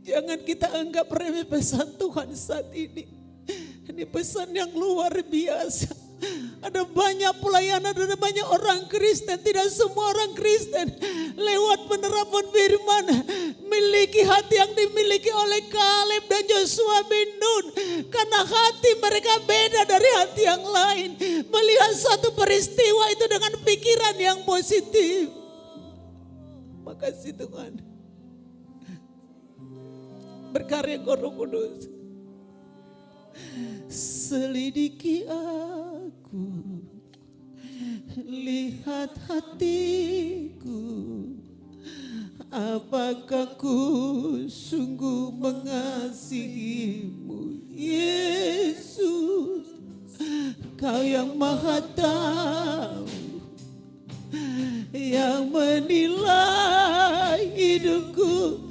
Jangan kita anggap remeh pesan Tuhan saat ini. Ini pesan yang luar biasa. Ada banyak pelayanan, ada banyak orang Kristen. Tidak semua orang Kristen lewat penerapan firman miliki hati yang dimiliki oleh Kaleb dan Joshua bin Nun. Karena hati mereka beda dari hati yang lain. Melihat satu peristiwa itu dengan pikiran yang positif. Makasih Tuhan. Berkarya Roh Kudus. Selidiki aku, lihat hatiku, apakah ku sungguh mengasihimu Yesus. Kau yang Maha Tahu, yang menilai hidupku.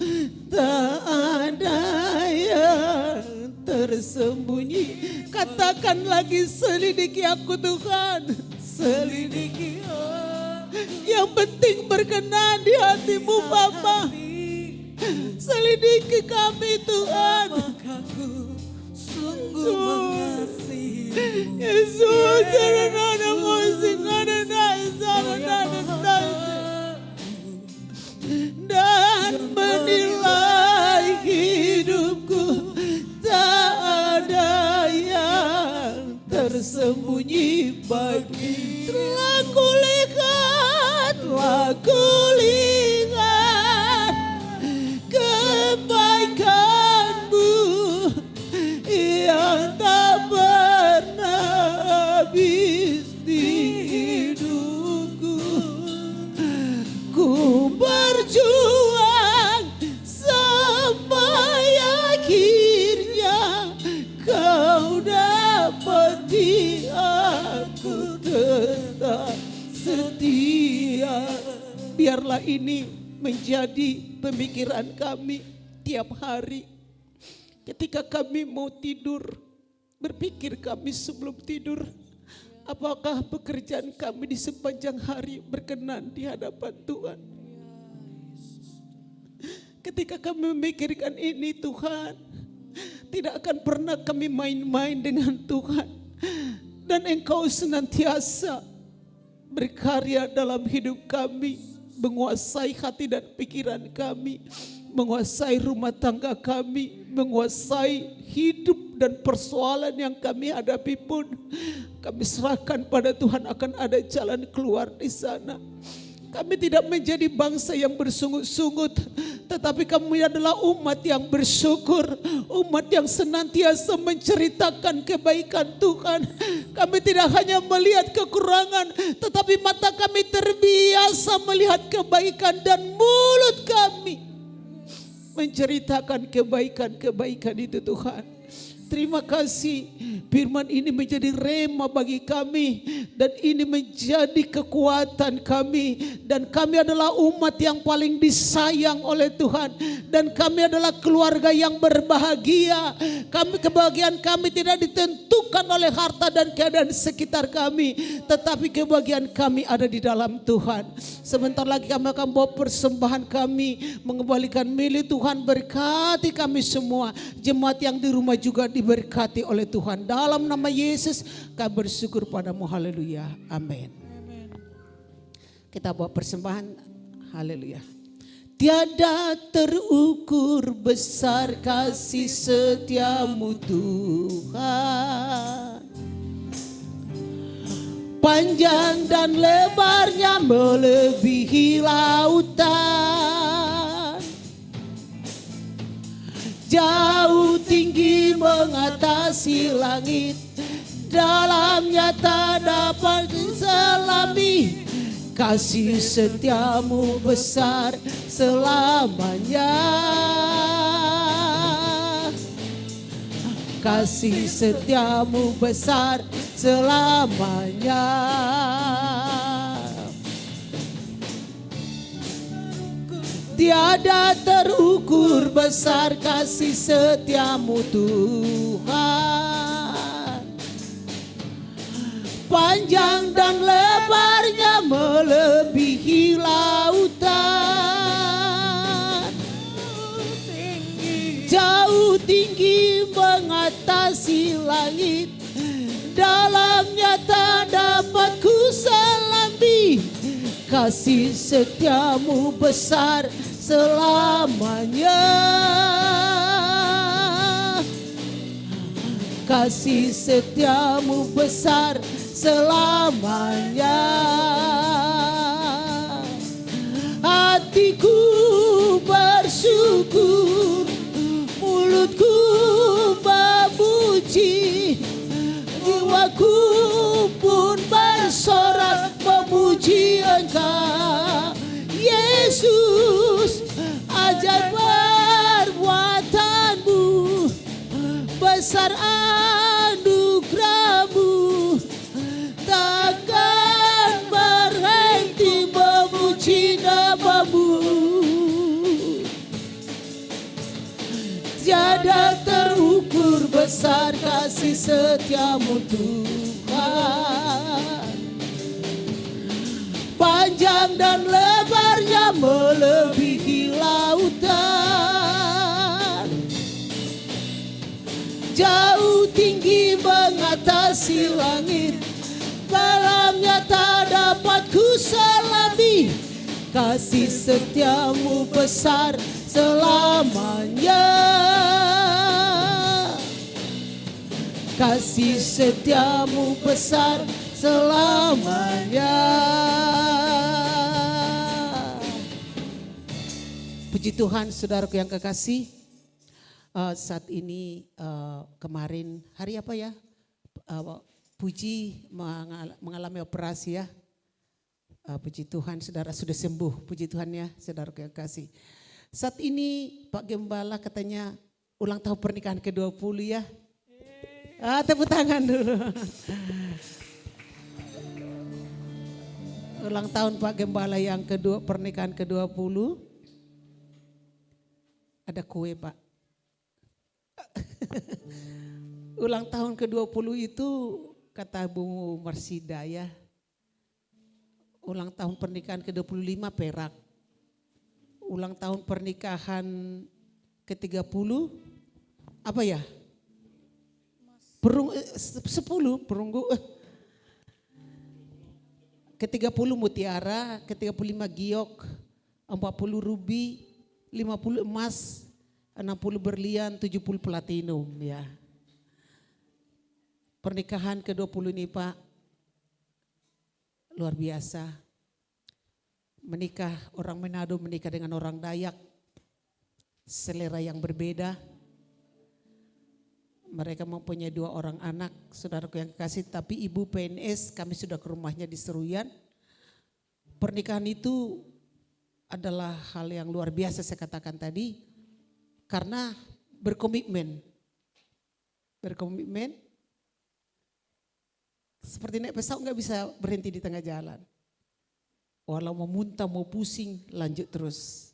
Tak ada yang tersembunyi. Katakan lagi, selidiki aku Tuhan. Selidiki aku. Yang penting berkenan di hati-Mu Bapa. Selidiki kami Tuhan. Aku sungguh mengasihi Yesus. Dan menilai hidupku. Tak ada yang tersembunyi bagi. Telah kulihat kebaikan-Mu yang tak pernah habis di hidupku. Ku berjuang sampai akhirnya Kau dapati aku tetap setia. Biarlah ini menjadi pemikiran kami tiap hari. Ketika kami mau tidur, berpikir kami sebelum tidur, apakah pekerjaan kami di sepanjang hari berkenan di hadapan Tuhan? Ketika kami memikirkan ini Tuhan, tidak akan pernah kami main-main dengan Tuhan. Dan Engkau senantiasa berkarya dalam hidup kami, menguasai hati dan pikiran kami, menguasai rumah tangga kami, menguasai hidup dan persoalan yang kami hadapi pun. Kami serahkan pada Tuhan, akan ada jalan keluar di sana. Kami tidak menjadi bangsa yang bersungut-sungut, tetapi kami adalah umat yang bersyukur, umat yang senantiasa menceritakan kebaikan Tuhan. Kami tidak hanya melihat kekurangan, tetapi mata kami terbiasa melihat kebaikan dan mulut kami menceritakan kebaikan-kebaikan itu Tuhan. terima kasih. Firman ini menjadi rema bagi kami. Dan ini menjadi kekuatan kami. Dan kami adalah umat yang paling disayang oleh Tuhan. Dan kami adalah keluarga yang berbahagia. Kebahagiaan kami tidak ditentukan oleh harta dan keadaan sekitar kami. Tetapi kebahagiaan kami ada di dalam Tuhan. Sebentar lagi kami akan bawa persembahan kami. Mengembalikan milik Tuhan, berkati kami semua. Jemaat yang di rumah juga diberkati oleh Tuhan. Dalam nama Yesus kami bersyukur padamu. Haleluya. Amin. Kita bawa persembahan. Haleluya. Tiada terukur besar kasih setiamu Tuhan. Panjang dan lebarnya melebihi lautan. Jauh tinggi mengatasi langit. Dalamnya tak dapat diselami. Kasih setiamu besar selamanya. Kasih setiamu besar selamanya. Tiada terukur besar kasih setiamu Tuhan. Panjang dan lebarnya melebihi lautan. Jauh tinggi mengatasi langit. Dalamnya tak dapat ku selami. Kasih setiamu besar selamanya. Kasih setiamu besar selamanya. Hatiku bersyukur, mulutku memuji, jiwaku pun bersorak memuji Engkau. Yesus, ajar perbuatanmu, besar anugerahmu, takkan berhenti memuji namamu. Tiada terukur besar kasih setiamu Tuhan. Panjang dan lebarnya melebihi lautan. Jauh tinggi mengatasi langit. Dalamnya tak dapat ku selami. Kasih setiamu besar selamanya. Kasih setiamu besar selamanya. Puji Tuhan, saudaraku yang kekasih. Saat ini kemarin hari apa ya? Puji mengalami operasi ya. Puji Tuhan, saudara sudah sembuh. Puji Tuhan ya, saudaraku yang kekasih. Saat ini Pak Gembala katanya ulang tahun pernikahan ke-20 ya. Tepuk tangan dulu. Ulang tahun Pak Gembala yang kedua, pernikahan ke-20. Ada kue Pak. Ulang tahun ke-20 itu kata Bu Marsida ya. Ulang tahun pernikahan ke-25 perak. Ulang tahun pernikahan ke-30 apa ya? 10 perunggu. Ke-30 mutiara, ke-35 giok, 40 rubi, 50 emas, 60 berlian, 70 platinum ya. Pernikahan ke-20 ini Pak luar biasa. Menikah orang Manado menikah dengan orang Dayak. Selera yang berbeda. Mereka mempunyai 2 orang anak, saudaraku yang kekasih, tapi ibu PNS kami sudah ke rumahnya di Seruyan. Pernikahan itu adalah hal yang luar biasa saya katakan tadi, karena berkomitmen. berkomitmen. Seperti naik pesawat nggak bisa berhenti di tengah jalan. Walau mau muntah, mau pusing, lanjut terus.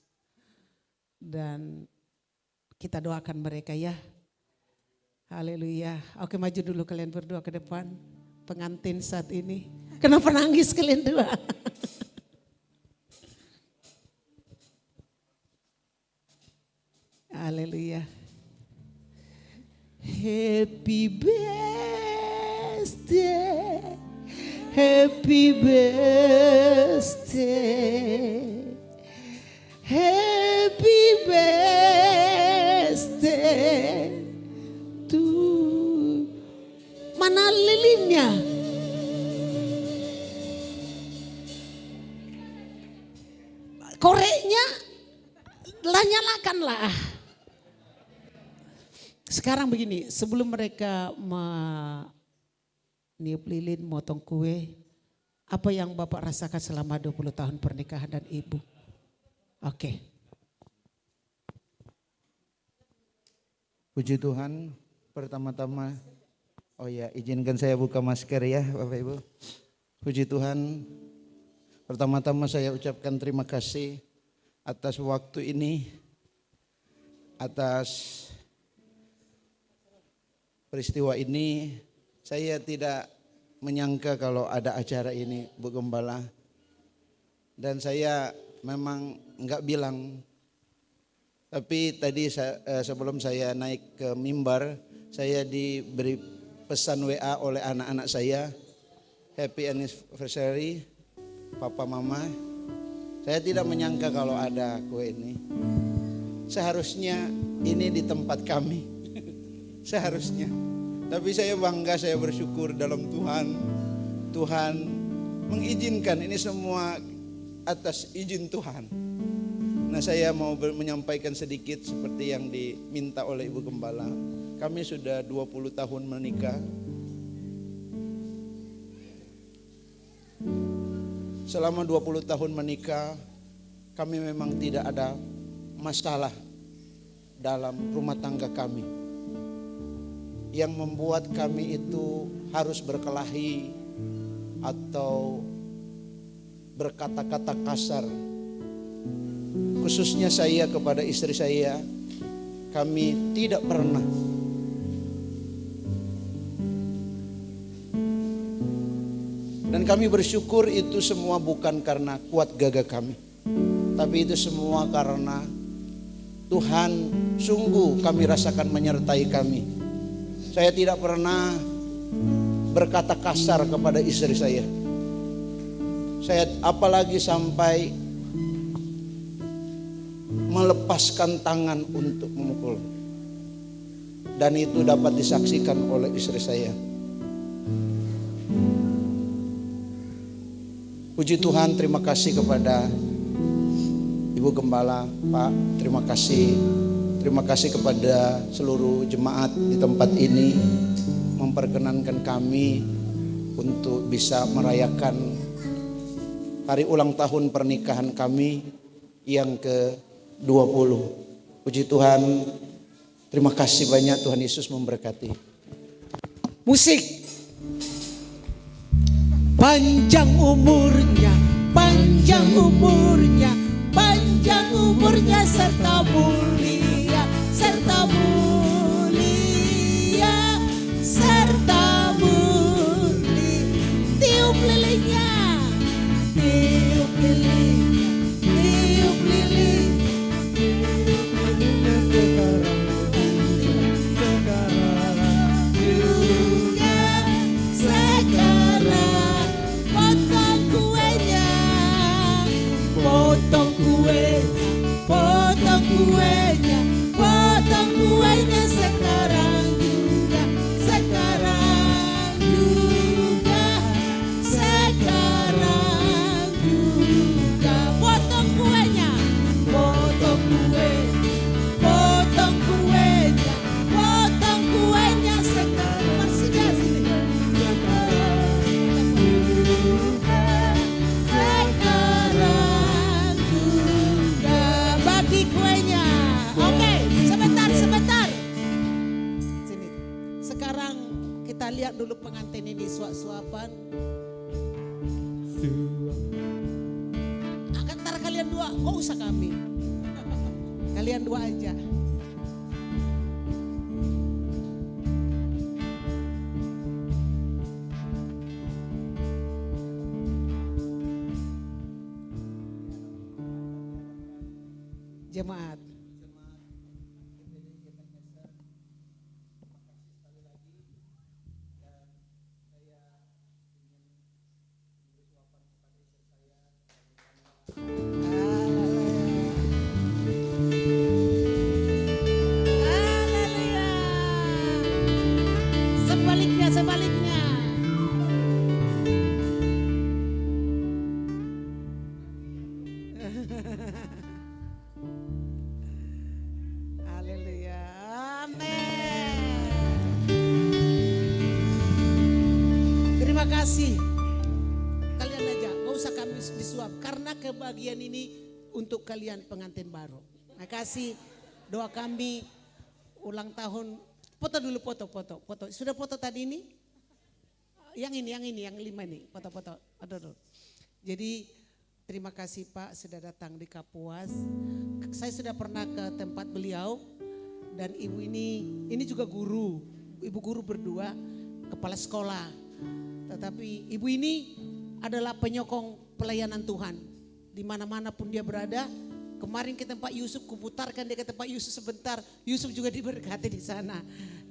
Dan kita doakan mereka ya. Haleluya. Oke, maju dulu kalian berdua ke depan. Pengantin saat ini. Kenapa nangis kalian dua? Haleluya. Happy birthday. Happy birthday. Happy birthday to mana lilinnya? Koreknya lah nyalakanlah. Sekarang begini, sebelum mereka niup lilin, motong kue, apa yang Bapak rasakan selama 20 tahun pernikahan dan Ibu? Oke. Puji Tuhan, pertama-tama, oh ya izinkan saya buka masker ya Bapak Ibu. Puji Tuhan, pertama-tama saya ucapkan terima kasih atas waktu ini, atas peristiwa ini. Saya tidak menyangka kalau ada acara ini Bu Gembala. Dan saya memang enggak bilang. Tapi tadi sebelum saya naik ke mimbar, saya diberi pesan WA oleh anak-anak saya. Happy anniversary Papa Mama. Saya tidak menyangka kalau ada kue ini. Seharusnya ini di tempat kami. Seharusnya. Tapi saya bangga, saya bersyukur dalam Tuhan. Tuhan mengizinkan ini semua atas izin Tuhan. Nah, saya mau menyampaikan sedikit seperti yang diminta oleh Ibu Gembala. Kami sudah 20 tahun menikah. Selama 20 tahun menikah, kami memang tidak ada masalah dalam rumah tangga kami. Yang membuat kami itu harus berkelahi atau berkata-kata kasar. Khususnya saya kepada istri saya, kami tidak pernah. Dan kami bersyukur itu semua bukan karena kuat gagah kami. Tapi itu semua karena Tuhan sungguh kami rasakan menyertai kami. Saya tidak pernah berkata kasar kepada istri saya. Saya apalagi sampai melepaskan tangan untuk memukul. Dan itu dapat disaksikan oleh istri saya. Puji Tuhan, terima kasih kepada Ibu Gembala, Pak, terima kasih. Terima kasih kepada seluruh jemaat di tempat ini memperkenankan kami untuk bisa merayakan hari ulang tahun pernikahan kami yang ke-20. Puji Tuhan, terima kasih banyak, Tuhan Yesus memberkati. Musik. Panjang umurnya, panjang umurnya, panjang umurnya serta mulia, serta mulia, serta mulia. Tiup lilinnya, tiup lilinnya, tiup lilin. Juga sekarang potong kuenya, potong kuenya, potong kuenya, potong kuenya. Kita lihat dulu pengantin ini suap-suapan. Antara kalian dua, gak usah kami. Kalian dua aja. Jemaat. Haleluya. Sebaliknya. Haleluya. Amin. Terima kasih. Kalian aja, gak usah kami disuap. Karena kebahagiaan ini untuk kalian pengantin baru. Terima kasih. Doa kami ulang tahun. Foto dulu, foto. Sudah foto tadi ini? Yang ini, yang 5 ini. Foto. Aduh. Jadi terima kasih Pak sudah datang di Kapuas. Saya sudah pernah ke tempat beliau. Dan ibu ini juga guru. Ibu guru berdua, kepala sekolah. Tetapi ibu ini adalah penyokong pelayanan Tuhan. Di mana-mana pun dia berada. Kemarin ke tempat Yusuf, kuputarkan dia ke tempat Yusuf sebentar. Yusuf juga diberkati di sana.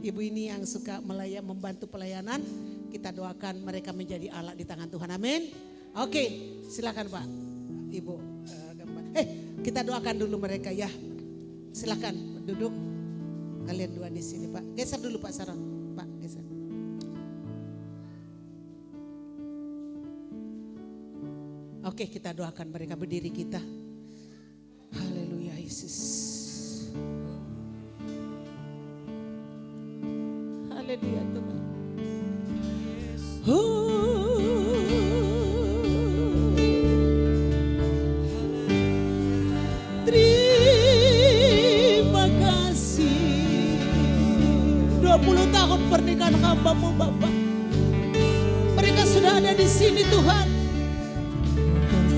Ibu ini yang suka membantu pelayanan. Kita doakan mereka menjadi alat di tangan Tuhan. Amin. Oke, silakan Pak. Ibu. Kita doakan dulu mereka ya. Silakan duduk. Kalian dua di sini Pak. Geser dulu Pak Saron. Pak, geser. Oke, kita doakan mereka, berdiri kita. Haleluya Yesus. Haleluya Tuhan. Terima kasih. 20 tahun pernikahan hamba-Mu Bapak. Mereka sudah ada di sini Tuhan.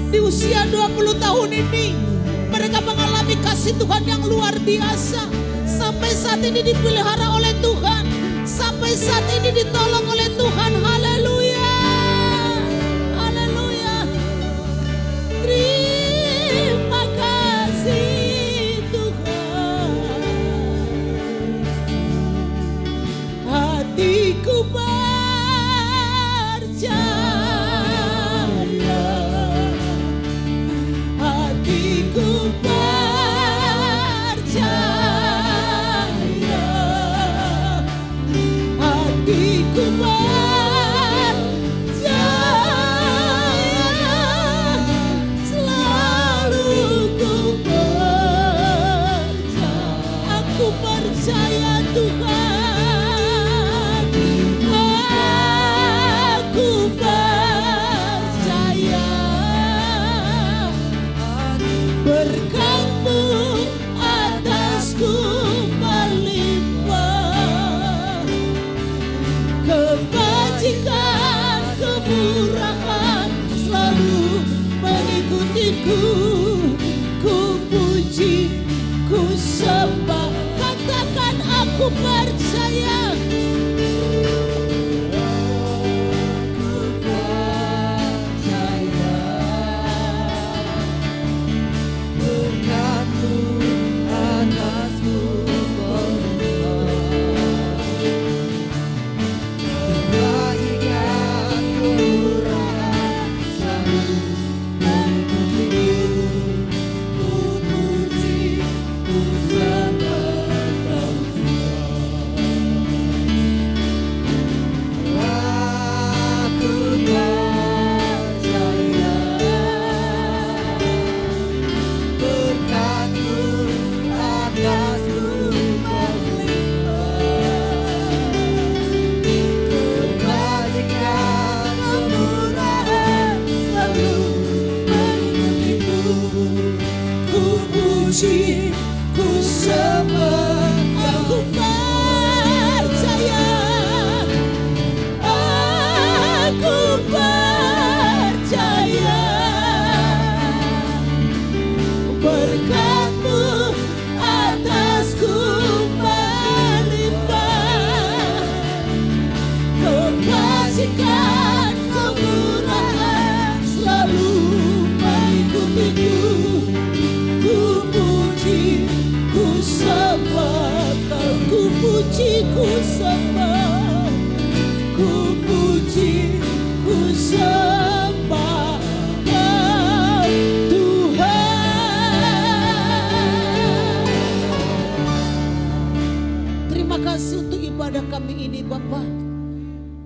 Di usia 20 tahun ini mereka mengalami kasih Tuhan yang luar biasa. Sampai saat ini dipelihara oleh Tuhan. Sampai saat ini ditolong oleh Tuhan. Haleluya. Haleluya. Terima kasih Tuhan. Hatiku percaya. Hatiku percaya. Hatiku percaya. Selalu ku percaya. Aku percaya Tuhan. Aku percaya. Berkat-Mu atasku melimpah. Kebajikan, kemurahan selalu mengikutiku. Ku puji, ku sembah. Katakan aku percaya.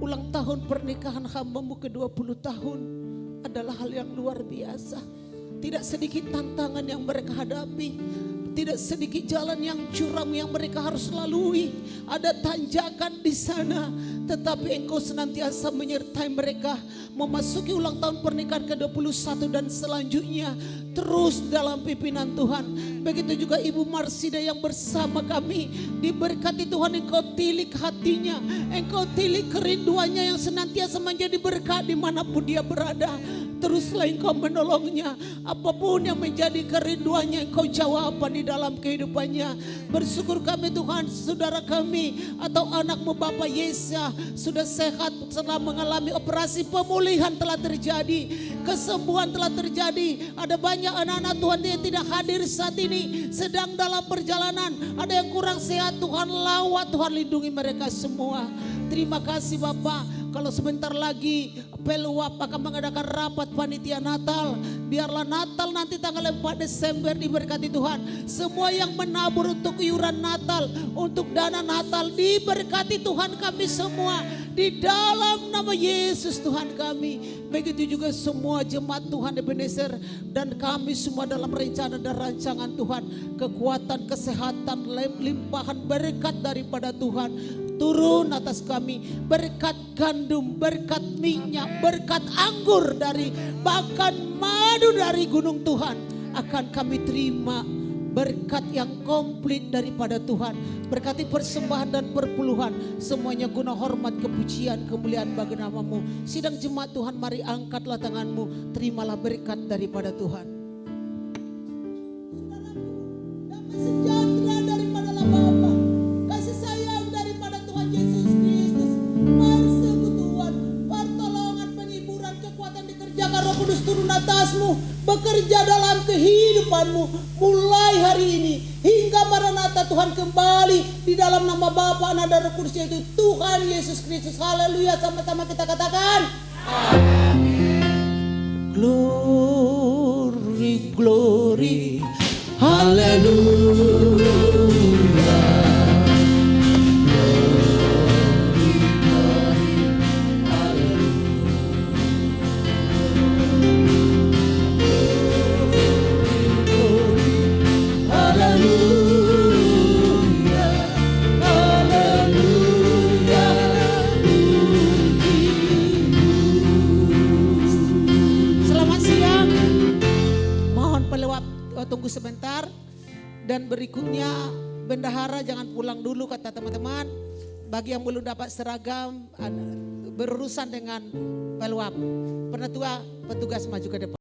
ulang tahun pernikahan hambamu ke-20 tahun adalah hal yang luar biasa. Tidak sedikit tantangan yang mereka hadapi. Tidak sedikit jalan yang curam yang mereka harus lalui. Ada tanjakan di sana. Tetapi Engkau senantiasa menyertai mereka. Memasuki ulang tahun pernikahan ke-21 dan selanjutnya. Terus dalam pimpinan Tuhan. Begitu juga Ibu Marsida yang bersama kami. Diberkati Tuhan, Engkau tilik hatinya. Engkau tilik kerinduannya yang senantiasa menjadi berkat dimanapun dia berada. Teruslah Engkau menolongnya. Apapun yang menjadi kerinduannya, Engkau jawaban di dalam kehidupannya. Bersyukur kami Tuhan, saudara kami atau anakmu Bapak Yesa sudah sehat setelah mengalami operasi, pemulihan telah terjadi, kesembuhan telah terjadi. Ada banyak anak-anak Tuhan yang tidak hadir saat ini, sedang dalam perjalanan. Ada yang kurang sehat, Tuhan lawat, Tuhan lindungi mereka semua. Terima kasih Bapak. Kalau sebentar lagi Peluap akan mengadakan rapat panitia Natal. Biarlah Natal nanti tanggal 4 Desember diberkati Tuhan. Semua yang menabur untuk iuran Natal, untuk dana Natal, diberkati Tuhan kami semua. Di dalam nama Yesus Tuhan kami. Begitu juga semua jemaat Tuhan Ebenezer dan kami semua dalam rencana dan rancangan Tuhan. Kekuatan, kesehatan, limpahan berkat daripada Tuhan turun atas kami. Berkat gandum, berkat minyak, berkat anggur dari, bahkan madu dari gunung Tuhan akan kami terima. Berkat yang komplit daripada Tuhan. Berkati persembahan dan perpuluhan. Semuanya guna hormat, kepujian, kemuliaan bagi nama-Mu. Sidang jemaat Tuhan, mari angkatlah tanganmu. Terimalah berkat daripada Tuhan. Damai sejahtera daripada Bapa, kasih sayang daripada Tuhan Yesus Kristus, persekutuan, pertolongan, penghiburan, kekuatan dikerjakan Roh Kudus turun atasmu, bekerja dalam kehidupanmu mulai hari ini hingga Maranatha Tuhan kembali di dalam nama Bapa, Anak dan Roh Kudus, yaitu Tuhan Yesus Kristus. Haleluya, sama-sama kita katakan amin. Glory, glory, haleluya. Tunggu sebentar dan berikutnya bendahara jangan pulang dulu kata teman-teman. Bagi yang belum dapat seragam berurusan dengan Peluap, penetua petugas maju ke depan.